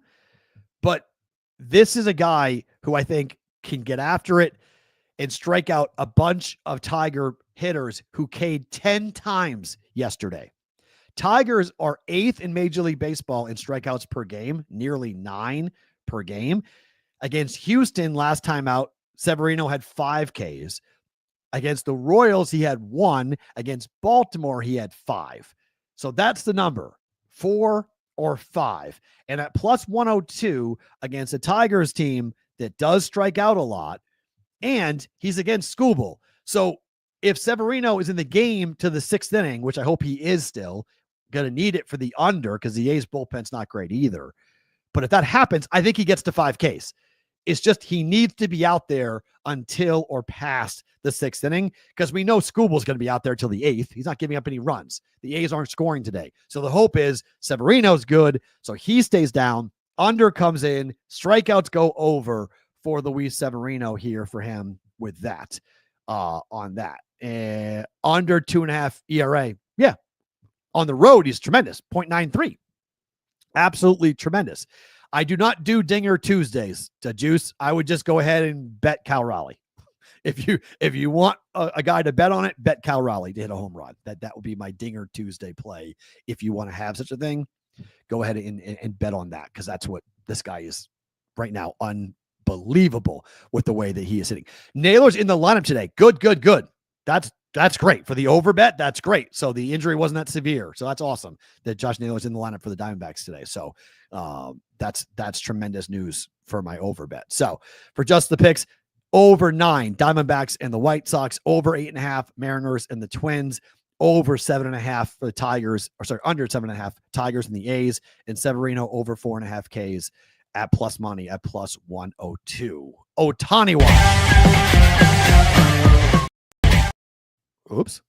But this is a guy who I think can get after it and strike out a bunch of Tiger hitters who K'd 10 times yesterday. Tigers are 8th in Major League Baseball in strikeouts per game, nearly 9 per game. Against Houston last time out, Severino had 5 Ks. Against the Royals, he had 1. Against Baltimore, he had 5. So that's the number, 4 or 5. And at plus 102 against a Tigers team that does strike out a lot, and he's against Skubal. So if Severino is in the game to the 6th inning, which I hope he is still, going to need it for the under because the A's bullpen's not great either. But if that happens, I think he gets to 5 Ks. It's just he needs to be out there until or past the 6th inning, because we know Skubal's going to be out there till the 8th. He's not giving up any runs. The A's aren't scoring today. So the hope is Severino's good, so he stays down. Under comes in. Strikeouts go over for Luis Severino here for him with that on that. Under 2.5 ERA. Yeah. On the road, he's tremendous. 0.93. Absolutely tremendous. I do not do Dinger Tuesdays to Juice. I would just go ahead and bet Cal Raleigh. If you want a guy to bet on it, bet Cal Raleigh to hit a home run. That would be my Dinger Tuesday play. If you want to have such a thing, go ahead and bet on that, because that's what this guy is right now. Unbelievable with the way that he is hitting. Naylor's in the lineup today. Good. That's great. For the over bet, that's great. So the injury wasn't that severe. So that's awesome that Josh Naylor's in the lineup for the Diamondbacks today. So that's tremendous news for my over bet. So for just the picks, over 9, Diamondbacks and the White Sox, over 8.5, Mariners and the Twins, over 7.5 for the Tigers, under 7.5, Tigers and the A's, and Severino over 4.5 Ks at plus money at plus 102. Ohtani watch. Oops.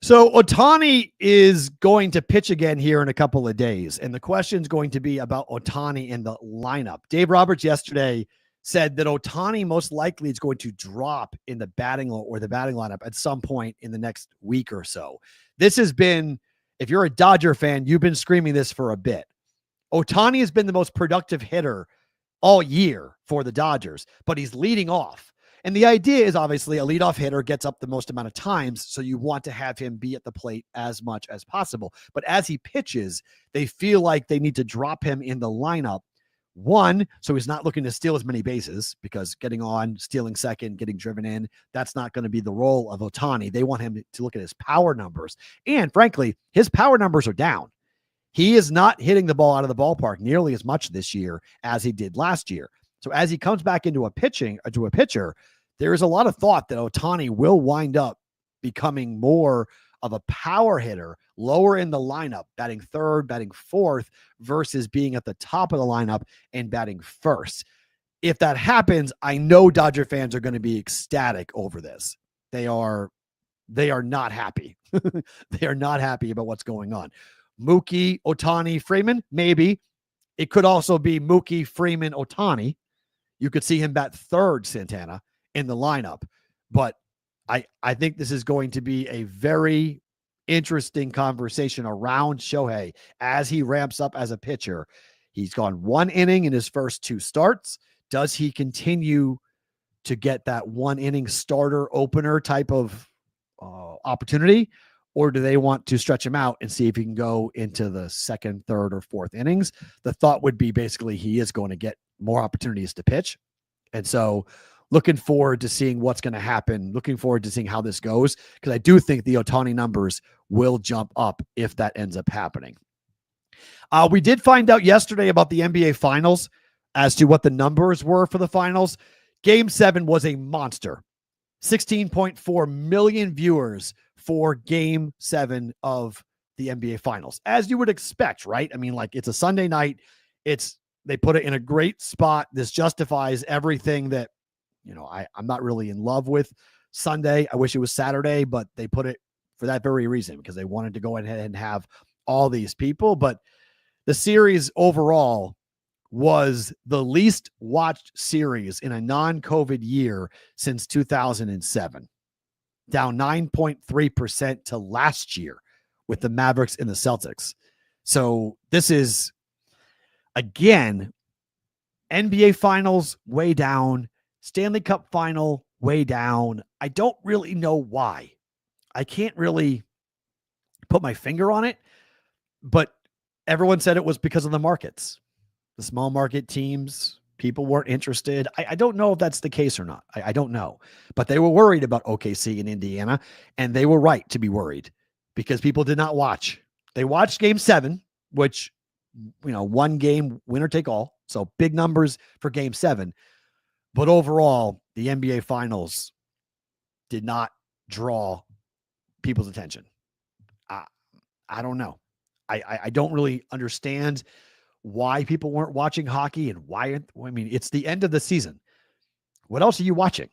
So Ohtani is going to pitch again here in a couple of days. And the question is going to be about Ohtani in the lineup. Dave Roberts yesterday said that Ohtani most likely is going to drop in the batting lineup at some point in the next week or so. This has been, if you're a Dodger fan, you've been screaming this for a bit. Ohtani has been the most productive hitter all year for the Dodgers, but he's leading off. And the idea is obviously a leadoff hitter gets up the most amount of times, so you want to have him be at the plate as much as possible. But as he pitches, they feel like they need to drop him in the lineup. One, so he's not looking to steal as many bases, because getting on, stealing second, getting driven in, that's not going to be the role of Ohtani. They want him to look at his power numbers. And frankly, his power numbers are down. He is not hitting the ball out of the ballpark nearly as much this year as he did last year. So as he comes back into a pitcher, there is a lot of thought that Ohtani will wind up becoming more of a power hitter, lower in the lineup, batting third, batting fourth, versus being at the top of the lineup and batting first. If that happens, I know Dodger fans are going to be ecstatic over this. They are not happy. They are not happy about what's going on. Mookie, Ohtani, Freeman, maybe. It could also be Mookie, Freeman, Ohtani. You could see him bat third, Santana, in the lineup. But I think this is going to be a very interesting conversation around Shohei as he ramps up as a pitcher. He's gone one inning in his first two starts. Does he continue to get that one inning starter opener type of opportunity? Or do they want to stretch him out and see if he can go into the second, third, or fourth innings? The thought would be basically he is going to get more opportunities to pitch. And so looking forward to seeing what's going to happen, looking forward to seeing how this goes, because I do think the Ohtani numbers will jump up if that ends up happening. We did find out yesterday about the NBA Finals as to what the numbers were for the finals. Game 7 was a monster. 16.4 million viewers for Game 7 of the NBA Finals, as you would expect, right? I mean, like, it's a Sunday night. They put it in a great spot. This justifies everything that, I'm not really in love with Sunday. I wish it was Saturday, but they put it for that very reason, because they wanted to go ahead and have all these people. But the series overall was the least watched series in a non-COVID year since 2007, down 9.3% to last year with the Mavericks and the Celtics. So this is, again, NBA Finals way down, Stanley Cup Final way down. I don't really know why. I can't really put my finger on it, but everyone said it was because of the markets. The small market teams, people weren't interested. I don't know if that's the case or not. I don't know. But they were worried about OKC and Indiana, and they were right to be worried because people did not watch. They watched Game 7, which, one game, winner take all. So big numbers for Game 7. But overall, the NBA Finals did not draw people's attention. I don't know. I don't really understand why people weren't watching hockey and why. I mean, it's the end of the season. What else are you watching?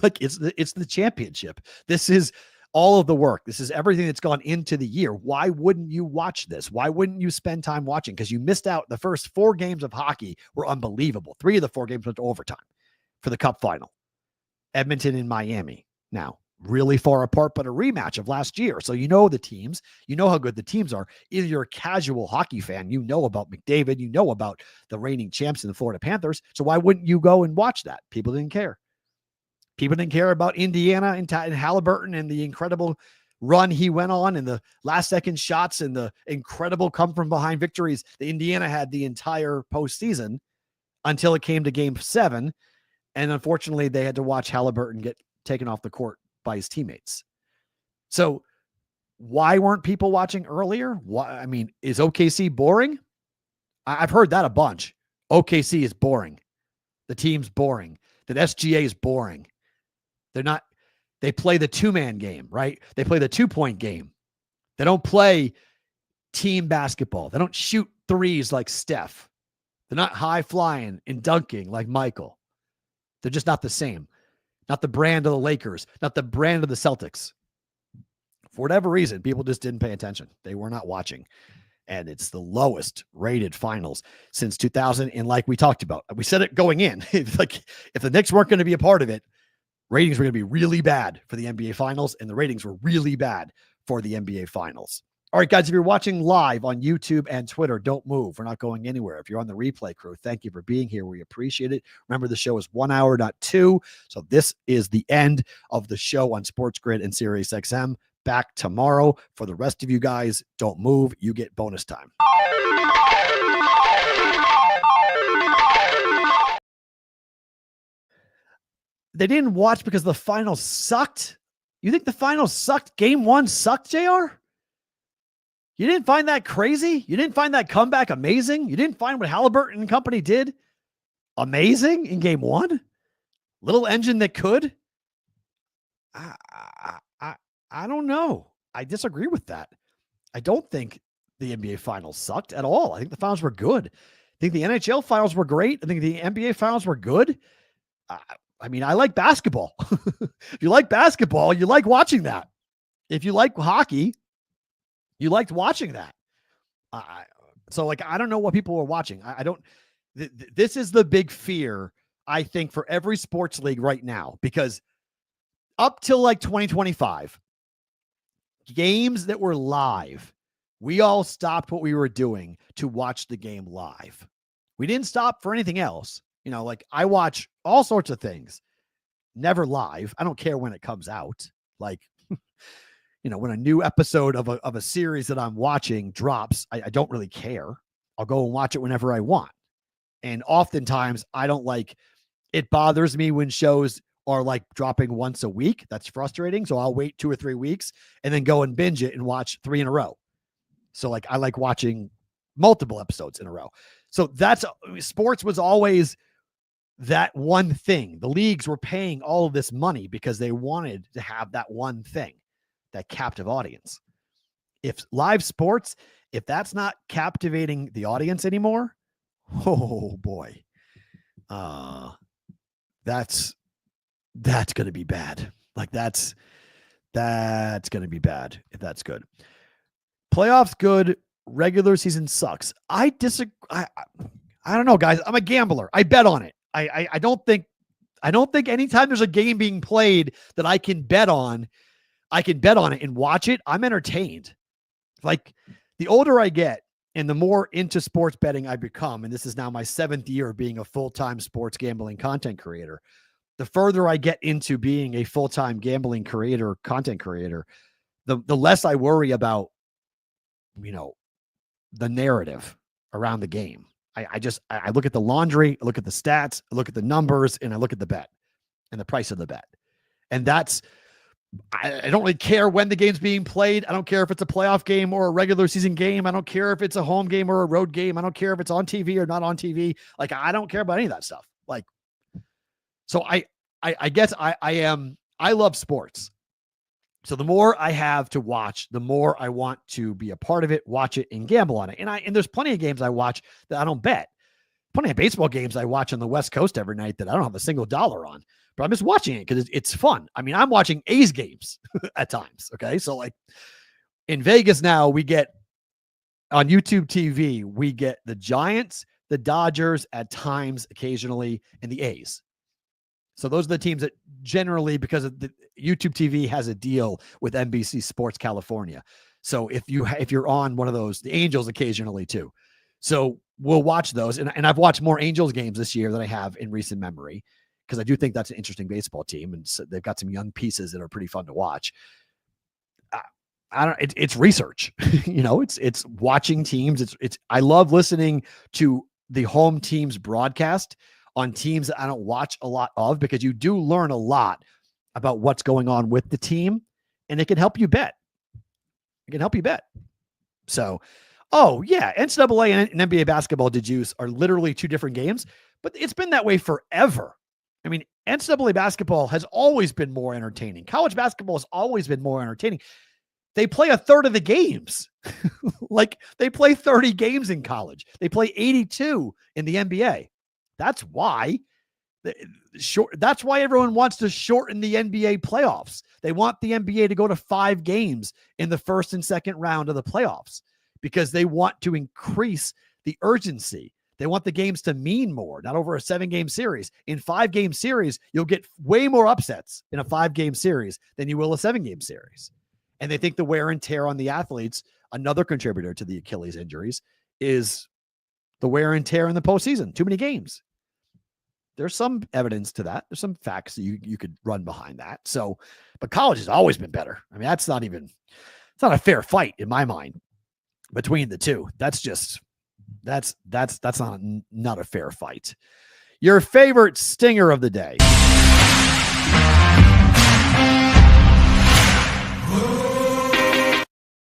Like, it's the championship. This is all of the work. This is everything that's gone into the year. Why wouldn't you watch this? Why wouldn't you spend time watching? Because you missed out. The first 4 games of hockey were unbelievable. 3 of the 4 games went to overtime for the Cup final. Edmonton and Miami. Now, really far apart, but a rematch of last year. So the teams, how good the teams are. Either you're a casual hockey fan, about McDavid, about the reigning champs in the Florida Panthers. So why wouldn't you go and watch that? People didn't care. People didn't care about Indiana and Halliburton and the incredible run he went on and the last second shots and the incredible come from behind victories that Indiana had the entire postseason until it came to Game 7. And unfortunately, they had to watch Halliburton get taken off the court by his teammates. So why weren't people watching earlier? Why? I mean, is OKC boring? I've heard that a bunch. OKC is boring. The team's boring. That SGA is boring. They play the 2-man game, right? They play the 2-point game. They don't play team basketball. They don't shoot threes like Steph. They're not high flying and dunking like Michael. They're just not the same. Not the brand of the Lakers, not the brand of the Celtics. For whatever reason, people just didn't pay attention. They were not watching. And it's the lowest rated finals since 2000. And like we talked about, we said it going in, if the Knicks weren't going to be a part of it, ratings were going to be really bad for the NBA finals, and the ratings were really bad for the NBA finals. All right, guys, if you're watching live on YouTube and Twitter, don't move. We're not going anywhere. If you're on the replay crew, thank you for being here. We appreciate it. Remember, the show is 1 hour, not 2. So this is the end of the show on Sports Grid and Sirius XM. Back tomorrow. For the rest of you guys, don't move. You get bonus time. They didn't watch because the finals sucked. You think the finals sucked? Game 1 sucked, JR? You didn't find that crazy? You didn't find that comeback amazing? You didn't find what Halliburton and company did amazing in game 1? Little engine that could? I don't know. I disagree with that. I don't think the NBA finals sucked at all. I think the finals were good. I think the NHL finals were great. I think the NBA finals were good. I mean, I like basketball. If you like basketball, you like watching that. If you like hockey, you liked watching that. So I don't know what people were watching. I don't, this is the big fear, I think, for every sports league right now, because up till 2025, games that were live, we all stopped what we were doing to watch the game live. We didn't stop for anything else. I watch all sorts of things, never live. I don't care when it comes out. When a new episode of a series that I'm watching drops, I don't really care. I'll go and watch it whenever I want. And oftentimes I don't it bothers me when shows are dropping once a week. That's frustrating. So I'll wait 2 or 3 weeks and then go and binge it and watch 3 in a row. So I like watching multiple episodes in a row. So sports was always that one thing. The leagues were paying all of this money because they wanted to have that one thing, that captive audience. If live sports, if that's not captivating the audience anymore, oh boy, that's going to be bad. That's going to be bad if that's good. Playoffs good. Regular season sucks. I disagree. I don't know, guys. I'm a gambler. I bet on it. I don't think anytime there's a game being played that I can bet on it and watch it, I'm entertained. The older I get and the more into sports betting I become, and this is now my 7th year of being a full-time sports gambling content creator, the further I get into being a full-time gambling creator, content creator, the less I worry about, the narrative around the game. I look at the laundry, I look at the stats, I look at the numbers, and I look at the bet and the price of the bet. And I don't really care when the game's being played. I don't care if it's a playoff game or a regular season game. I don't care if it's a home game or a road game. I don't care if it's on TV or not on TV. I don't care about any of that stuff. So I guess I love sports. So the more I have to watch, the more I want to be a part of it, watch it, and gamble on it. And there's plenty of games I watch that I don't bet. Plenty of baseball games I watch on the West Coast every night that I don't have a single dollar on, but I'm just watching it because it's fun. I mean, I'm watching A's games at times. Okay. So in Vegas now, we get on YouTube TV, we get the Giants, the Dodgers at times, occasionally, and the A's. So those are the teams that generally, because of the YouTube TV has a deal with NBC Sports California. So if you're on one of those, the Angels occasionally too. So we'll watch those. And I've watched more Angels games this year than I have in recent memory, because I do think that's an interesting baseball team. And so they've got some young pieces that are pretty fun to watch. It's research, it's watching teams. I love listening to the home team's broadcast on teams that I don't watch a lot of, because you do learn a lot about what's going on with the team, and it can help you bet. So, NCAA and NBA basketball are literally 2 different games, but it's been that way forever. I mean, NCAA basketball has always been more entertaining. College basketball has always been more entertaining. They play a third of the games. They play 30 games in college. They play 82 in the NBA. That's why That's why everyone wants to shorten the NBA playoffs. They want the NBA to go to 5 games in the first and second round of the playoffs because they want to increase the urgency. They want the games to mean more, not over a 7-game series. In 5-game series, you'll get way more upsets in a 5-game series than you will a 7-game series. And they think the wear and tear on the athletes, another contributor to the Achilles injuries, is the wear and tear in the postseason. Too many games. There's some evidence to that. There's some facts that you could run behind that. So, but college has always been better. I mean, it's not a fair fight in my mind between the two. That's not a fair fight. Your favorite stinger of the day.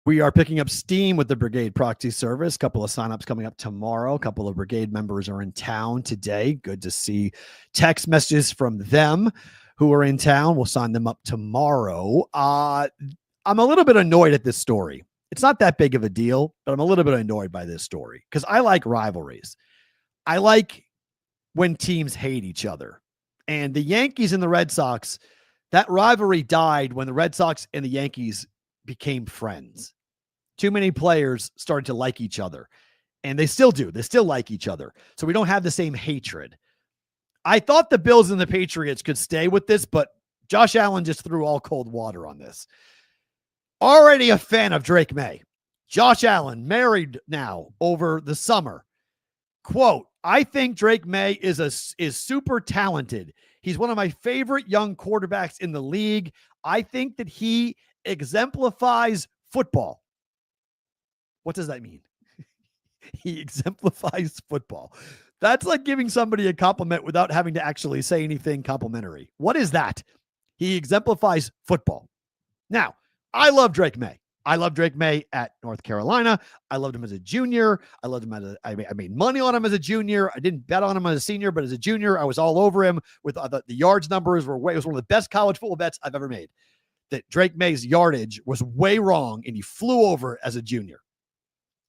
We are picking up steam with the Brigade proxy service. A couple of signups coming up tomorrow. A couple of Brigade members are in town today. Good to see text messages from them who are in town. We'll sign them up tomorrow. I'm a little bit annoyed at this story. It's not that big of a deal, but I'm a little bit annoyed by this story because I like rivalries. I like when teams hate each other. And the Yankees and the Red Sox, that rivalry died when the Red Sox and the Yankees became friends. Too many players started to like each other, and they still do. They still like each other. So we don't have the same hatred. I thought the Bills and the Patriots could stay with this, but Josh Allen just threw all cold water on this. Already a fan of Drake May. Josh Allen, married now over the summer. Quote, I think Drake May is super talented. He's one of my favorite young quarterbacks in the league. I think that he exemplifies football. What does that mean? He exemplifies football. That's like giving somebody a compliment without having to actually say anything complimentary. What is that? He exemplifies football. Now, I love Drake May. I love Drake May at North Carolina. I loved him as a junior. I loved him I made money on him as a junior. I didn't bet on him as a senior, but as a junior, I was all over him with the yards numbers it was one of the best college football bets I've ever made. That Drake May's yardage was way wrong, and he flew over as a junior.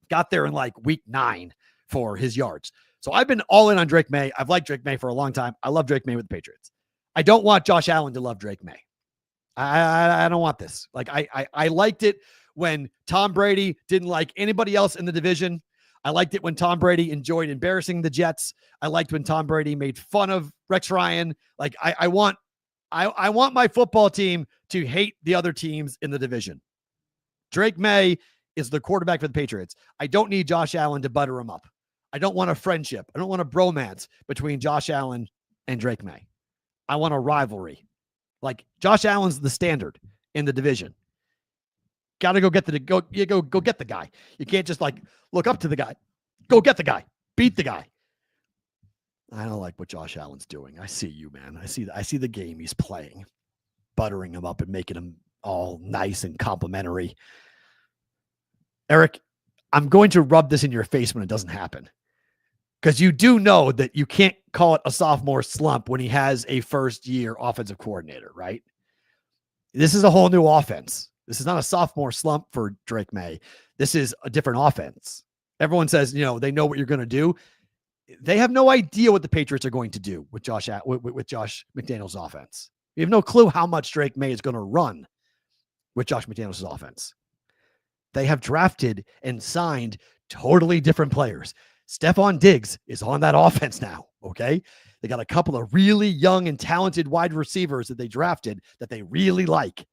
Got there in like week 9 for his yards. So I've been all in on Drake May. I've liked Drake May for a long time. I love Drake May with the Patriots. I don't want Josh Allen to love Drake May. I don't want this. Like I liked it when Tom Brady didn't like anybody else in the division. I liked it when Tom Brady enjoyed embarrassing the Jets. I liked when Tom Brady made fun of Rex Ryan. Like I want my football team to hate the other teams in the division. Drake May is the quarterback for the Patriots. I don't need Josh Allen to butter him up. I don't want a friendship. I don't want a bromance between Josh Allen and Drake May. I want a rivalry. Like Josh Allen's the standard in the division. Got to go get the guy. You can't just like look up to the guy. Go get the guy. Beat the guy. I don't like what Josh Allen's doing. I see you, man. I see the game he's playing, buttering him up and making him all nice and complimentary. Eric, I'm going to rub this in your face when it doesn't happen. Because you do know that you can't call it a sophomore slump when he has a first-year offensive coordinator, right? This is a whole new offense. This is not a sophomore slump for Drake May. This is a different offense. Everyone says, they know what you're going to do. They have no idea what the Patriots are going to do with Josh McDaniels' offense. We have no clue how much Drake May is going to run with Josh McDaniels' offense. They have drafted and signed totally different players. Stephon Diggs is on that offense now, okay? They got a couple of really young and talented wide receivers that they drafted that they really like.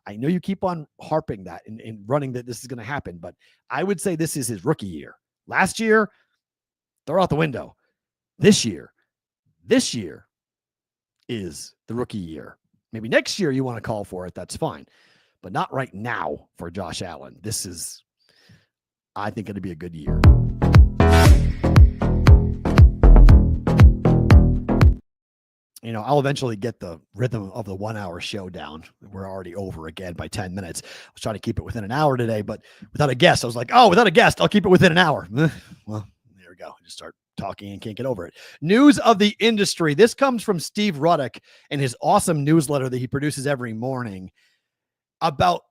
I know you keep on harping that and running that this is going to happen, but I would say this is his rookie year. Last year, they're out the window. This year is the rookie year. Maybe next year you want to call for it, that's fine. But not right now for Josh Allen. This is, I think, going to be a good year. I'll eventually get the rhythm of the 1 hour show down. We're already over again by 10 minutes. I was trying to keep it within an hour today, but without a guest, I was like, without a guest, I'll keep it within an hour. Well, there we go. I just start talking and can't get over it. News of the industry. This comes from Steve Ruddock and his awesome newsletter that he produces every morning about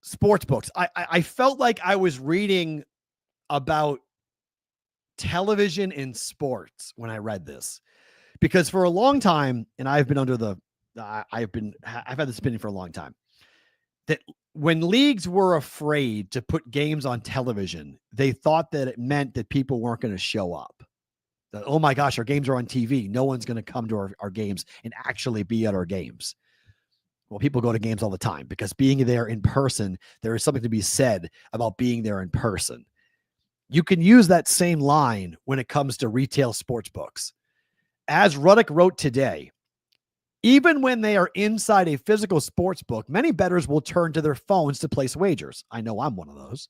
sports books. I felt like I was reading about television and sports when I read this, Because for a long time, and I've been I've had this opinion for a long time, that when leagues were afraid to put games on television, they thought that it meant that people weren't going to show up. That, oh my gosh, our games are on TV. No one's going to come to our games and actually be at our games. Well, people go to games all the time because being there in person, there is something to be said about being there in person. You can use that same line when it comes to retail sports books. As Ruddock wrote today, even when they are inside a physical sports book, many bettors will turn to their phones to place wagers. I know I'm one of those.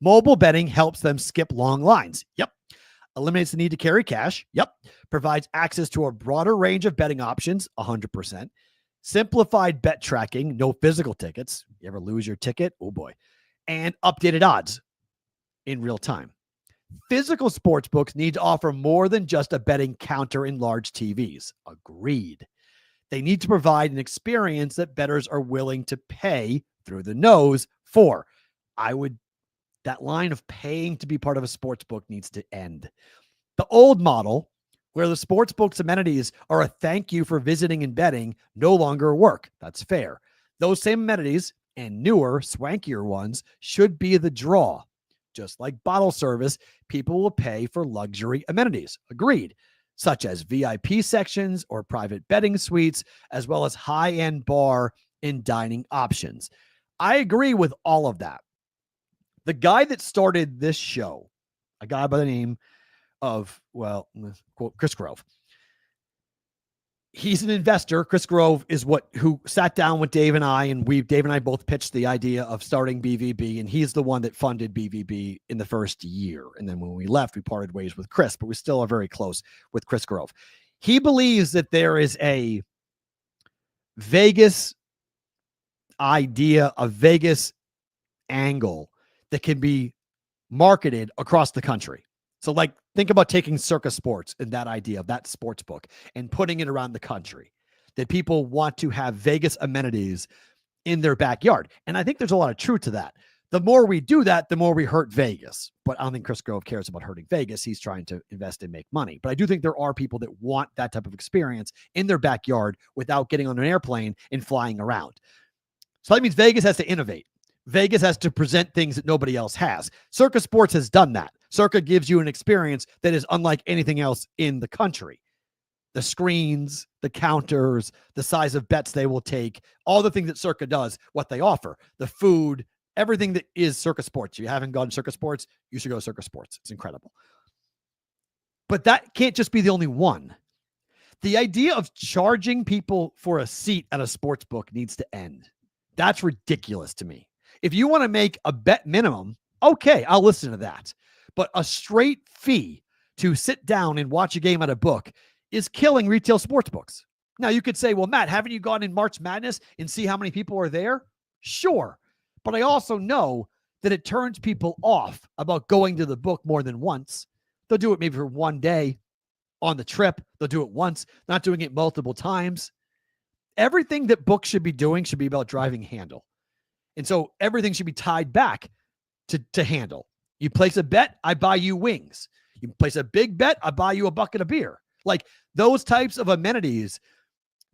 Mobile betting helps them skip long lines. Yep. Eliminates the need to carry cash. Yep. Provides access to a broader range of betting options. 100%. Simplified bet tracking. No physical tickets. You ever lose your ticket? Oh boy. And updated odds in real time. Physical sports books need to offer more than just a betting counter in large TVs. Agreed. They need to provide an experience that bettors are willing to pay through the nose for. That line of paying to be part of a sports book needs to end. The old model, where the sports book's amenities are a thank you for visiting and betting, no longer work. That's fair. Those same amenities and newer, swankier ones should be the draw. Just like bottle service, people will pay for luxury amenities. Agreed. Such as VIP sections or private betting suites, as well as high-end bar and dining options. I agree with all of that. The guy that started this show, a guy by the name of, well, quote, Chris Grove. He's an investor. Chris Grove is who sat down with Dave and I, and Dave and I both pitched the idea of starting BvB, and he's the one that funded BvB in the first year. And then when we left, we parted ways with Chris, but we still are very close with Chris Grove. He believes that there is a Vegas idea, a Vegas angle that can be marketed across the country. So like, think about taking Circa Sports and that idea of that sports book and putting it around the country, that people want to have Vegas amenities in their backyard. And I think there's a lot of truth to that. The more we do that, the more we hurt Vegas. But I don't think Chris Grove cares about hurting Vegas. He's trying to invest and make money. But I do think there are people that want that type of experience in their backyard without getting on an airplane and flying around. So that means Vegas has to innovate. Vegas has to present things that nobody else has. Circa Sports has done that. Circa gives you an experience that is unlike anything else in the country. The screens, the counters, the size of bets they will take, all the things that Circa does, what they offer, the food, everything that is Circa Sports. If you haven't gone to Circa Sports, you should go to Circa Sports. It's incredible. But that can't just be the only one. The idea of charging people for a seat at a sports book needs to end. That's ridiculous to me. If you want to make a bet minimum, okay, I'll listen to that. But a straight fee to sit down and watch a game at a book is killing retail sports books. Now, you could say, well, Matt, haven't you gone in March Madness and see how many people are there? Sure. But I also know that it turns people off about going to the book more than once. They'll do it maybe for one day on the trip. They'll do it once, not doing it multiple times. Everything that books should be doing should be about driving handle. And so everything should be tied back to handle. You place a bet, I buy you wings. You place a big bet, I buy you a bucket of beer. Like, those types of amenities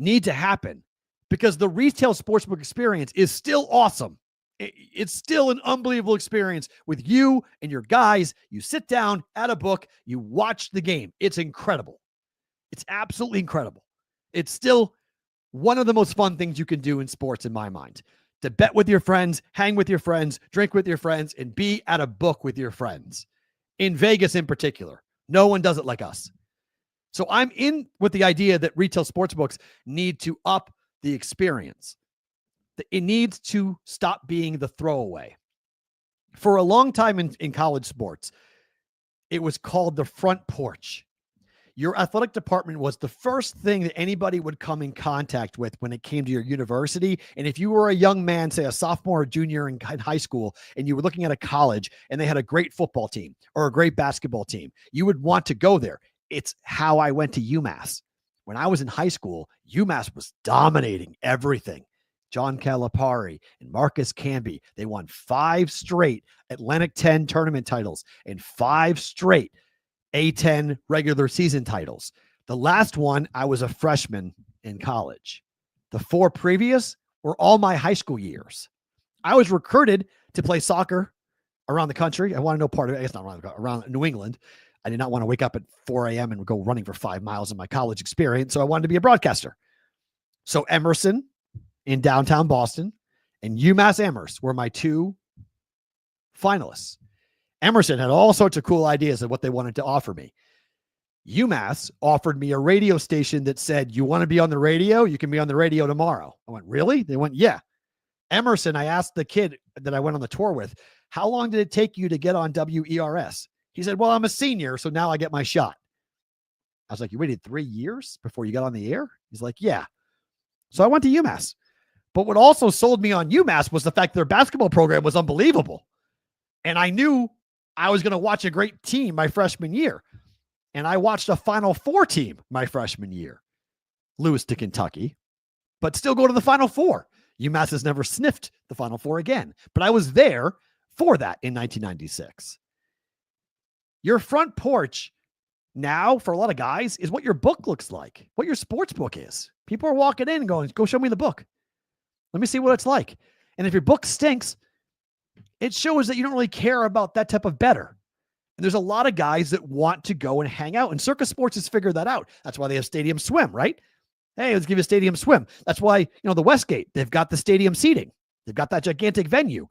need to happen because the retail sportsbook experience is still awesome. It's still an unbelievable experience with you and your guys. You sit down at a book, you watch the game. It's incredible. It's absolutely incredible. It's still one of the most fun things you can do in sports, in my mind. To bet with your friends, hang with your friends, drink with your friends, and be at a book with your friends. In Vegas in particular. No one does it like us. So I'm in with the idea that retail sportsbooks need to up the experience. It needs to stop being the throwaway. For a long time in college sports, it was called the front porch. Your athletic department was the first thing that anybody would come in contact with when it came to your university. And if you were a young man, say a sophomore or junior in high school, and you were looking at a college and they had a great football team or a great basketball team, you would want to go there. It's how I went to UMass. When I was in high school, UMass was dominating everything. John Calipari and Marcus Camby, they won 5 straight Atlantic 10 tournament titles and 5 straight A10 regular season titles. The last one, I was a freshman in college. The 4 previous were all my high school years. I was recruited to play soccer around the country. I want to know part of it. I guess not around New England. I did not want to wake up at 4 a.m. and go running for 5 miles in my college experience. So I wanted to be a broadcaster. So Emerson in downtown Boston and UMass Amherst were my 2 finalists. Emerson had all sorts of cool ideas of what they wanted to offer me. UMass offered me a radio station that said, you want to be on the radio? You can be on the radio tomorrow. I went, really? They went, yeah. Emerson, I asked the kid that I went on the tour with, how long did it take you to get on WERS? He said, well, I'm a senior, so now I get my shot. I was like, you waited 3 years before you got on the air? He's like, yeah. So I went to UMass. But what also sold me on UMass was the fact their basketball program was unbelievable. And I knew I was going to watch a great team my freshman year. And I watched a Final Four team my freshman year lose to Kentucky, but still go to the Final Four. UMass has never sniffed the Final Four again, but I was there for that in 1996. Your front porch now for a lot of guys is what your book looks like, what your sports book is. People are walking in and going, go show me the book. Let me see what it's like. And if your book stinks, it shows that you don't really care about that type of better. And there's a lot of guys that want to go and hang out, and Circus Sports has figured that out. That's why they have Stadium Swim, right? Hey, let's give you a Stadium Swim. That's why, the Westgate, they've got the stadium seating. They've got that gigantic venue.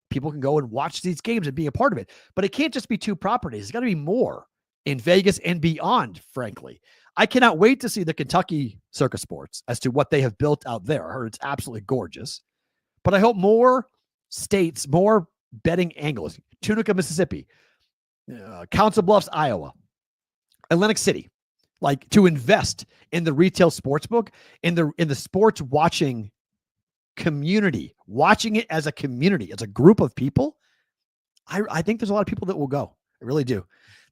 People can go and watch these games and be a part of it. But it can't just be 2 properties. It's got to be more in Vegas and beyond, frankly. I cannot wait to see the Kentucky Circus Sports as to what they have built out there. I heard it's absolutely gorgeous. But I hope more states, more betting angles. Tunica, Mississippi. Council Bluffs, Iowa, Atlantic City, like to invest in the retail sports book, in the sports watching community, watching it as a community, as a group of people. I think there's a lot of people that will go. I really do.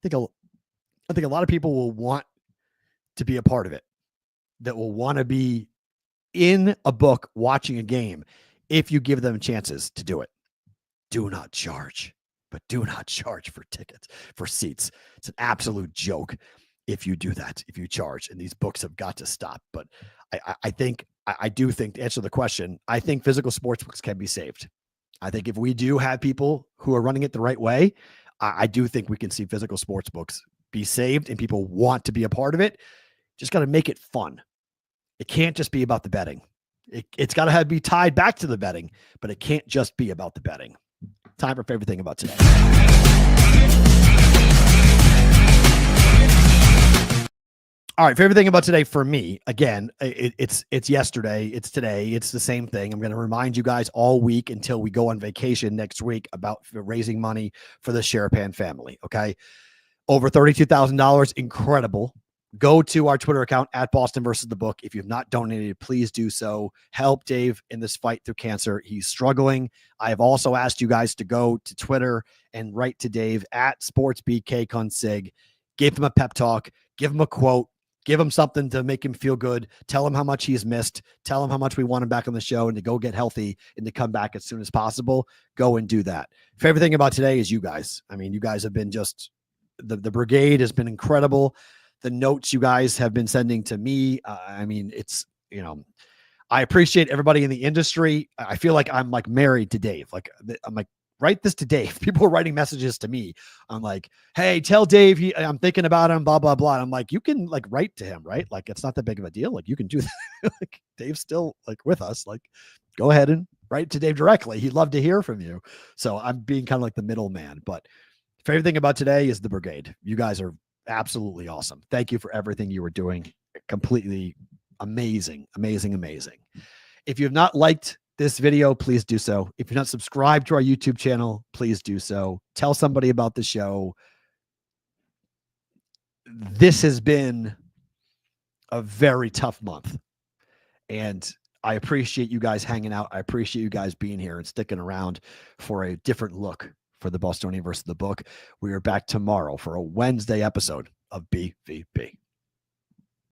I think a lot of people will want to be a part of it, that will want to be in a book watching a game if you give them chances to do it. Do not charge. But do not charge for tickets, for seats. It's an absolute joke if you do that, if you charge. And these books have got to stop. But I do think, to answer the question, I think physical sports books can be saved. I think if we do have people who are running it the right way, I do think we can see physical sports books be saved and people want to be a part of it. Just got to make it fun. It can't just be about the betting. It's got to be tied back to the betting, but it can't just be about the betting. Time for favorite thing about today. All right, favorite thing about today for me, again, it's yesterday, it's today, it's the same thing. I'm going to remind you guys all week until we go on vacation next week about raising money for the Sherapan family, okay? Over $32,000, incredible. Go to our Twitter account at Boston versus the book. If you've not donated, please do so. Help Dave in this fight through cancer. He's struggling. I have also asked you guys to go to Twitter and write to Dave at SportsBKConsig. Give him a pep talk. Give him a quote. Give him something to make him feel good. Tell him how much he's missed. Tell him how much we want him back on the show and to go get healthy and to come back as soon as possible. Go and do that. Favorite thing about today is you guys. I mean, you guys have been just, the brigade has been incredible. The notes you guys have been sending to me. I mean, it's, I appreciate everybody in the industry. I feel like I'm like married to Dave. I'm like, write this to Dave. People are writing messages to me. I'm like, hey, tell Dave I'm thinking about him, blah, blah, blah. And I'm like, you can like write to him, right? Like, it's not that big of a deal. Like, you can do that. Like, Dave's still like with us. Like, go ahead and write to Dave directly. He'd love to hear from you. So I'm being kind of like the middleman. But favorite thing about today is the brigade. You guys are absolutely awesome. Thank you for everything you were doing. Completely amazing, amazing, amazing. If you have not liked this video, please do so. If you're not subscribed to our YouTube channel, please do so. Tell somebody about the show. This has been a very tough month, and I appreciate you guys hanging out. I appreciate you guys being here and sticking around for a different look for the Bostonian versus the book. We are back tomorrow for a Wednesday episode of BvB.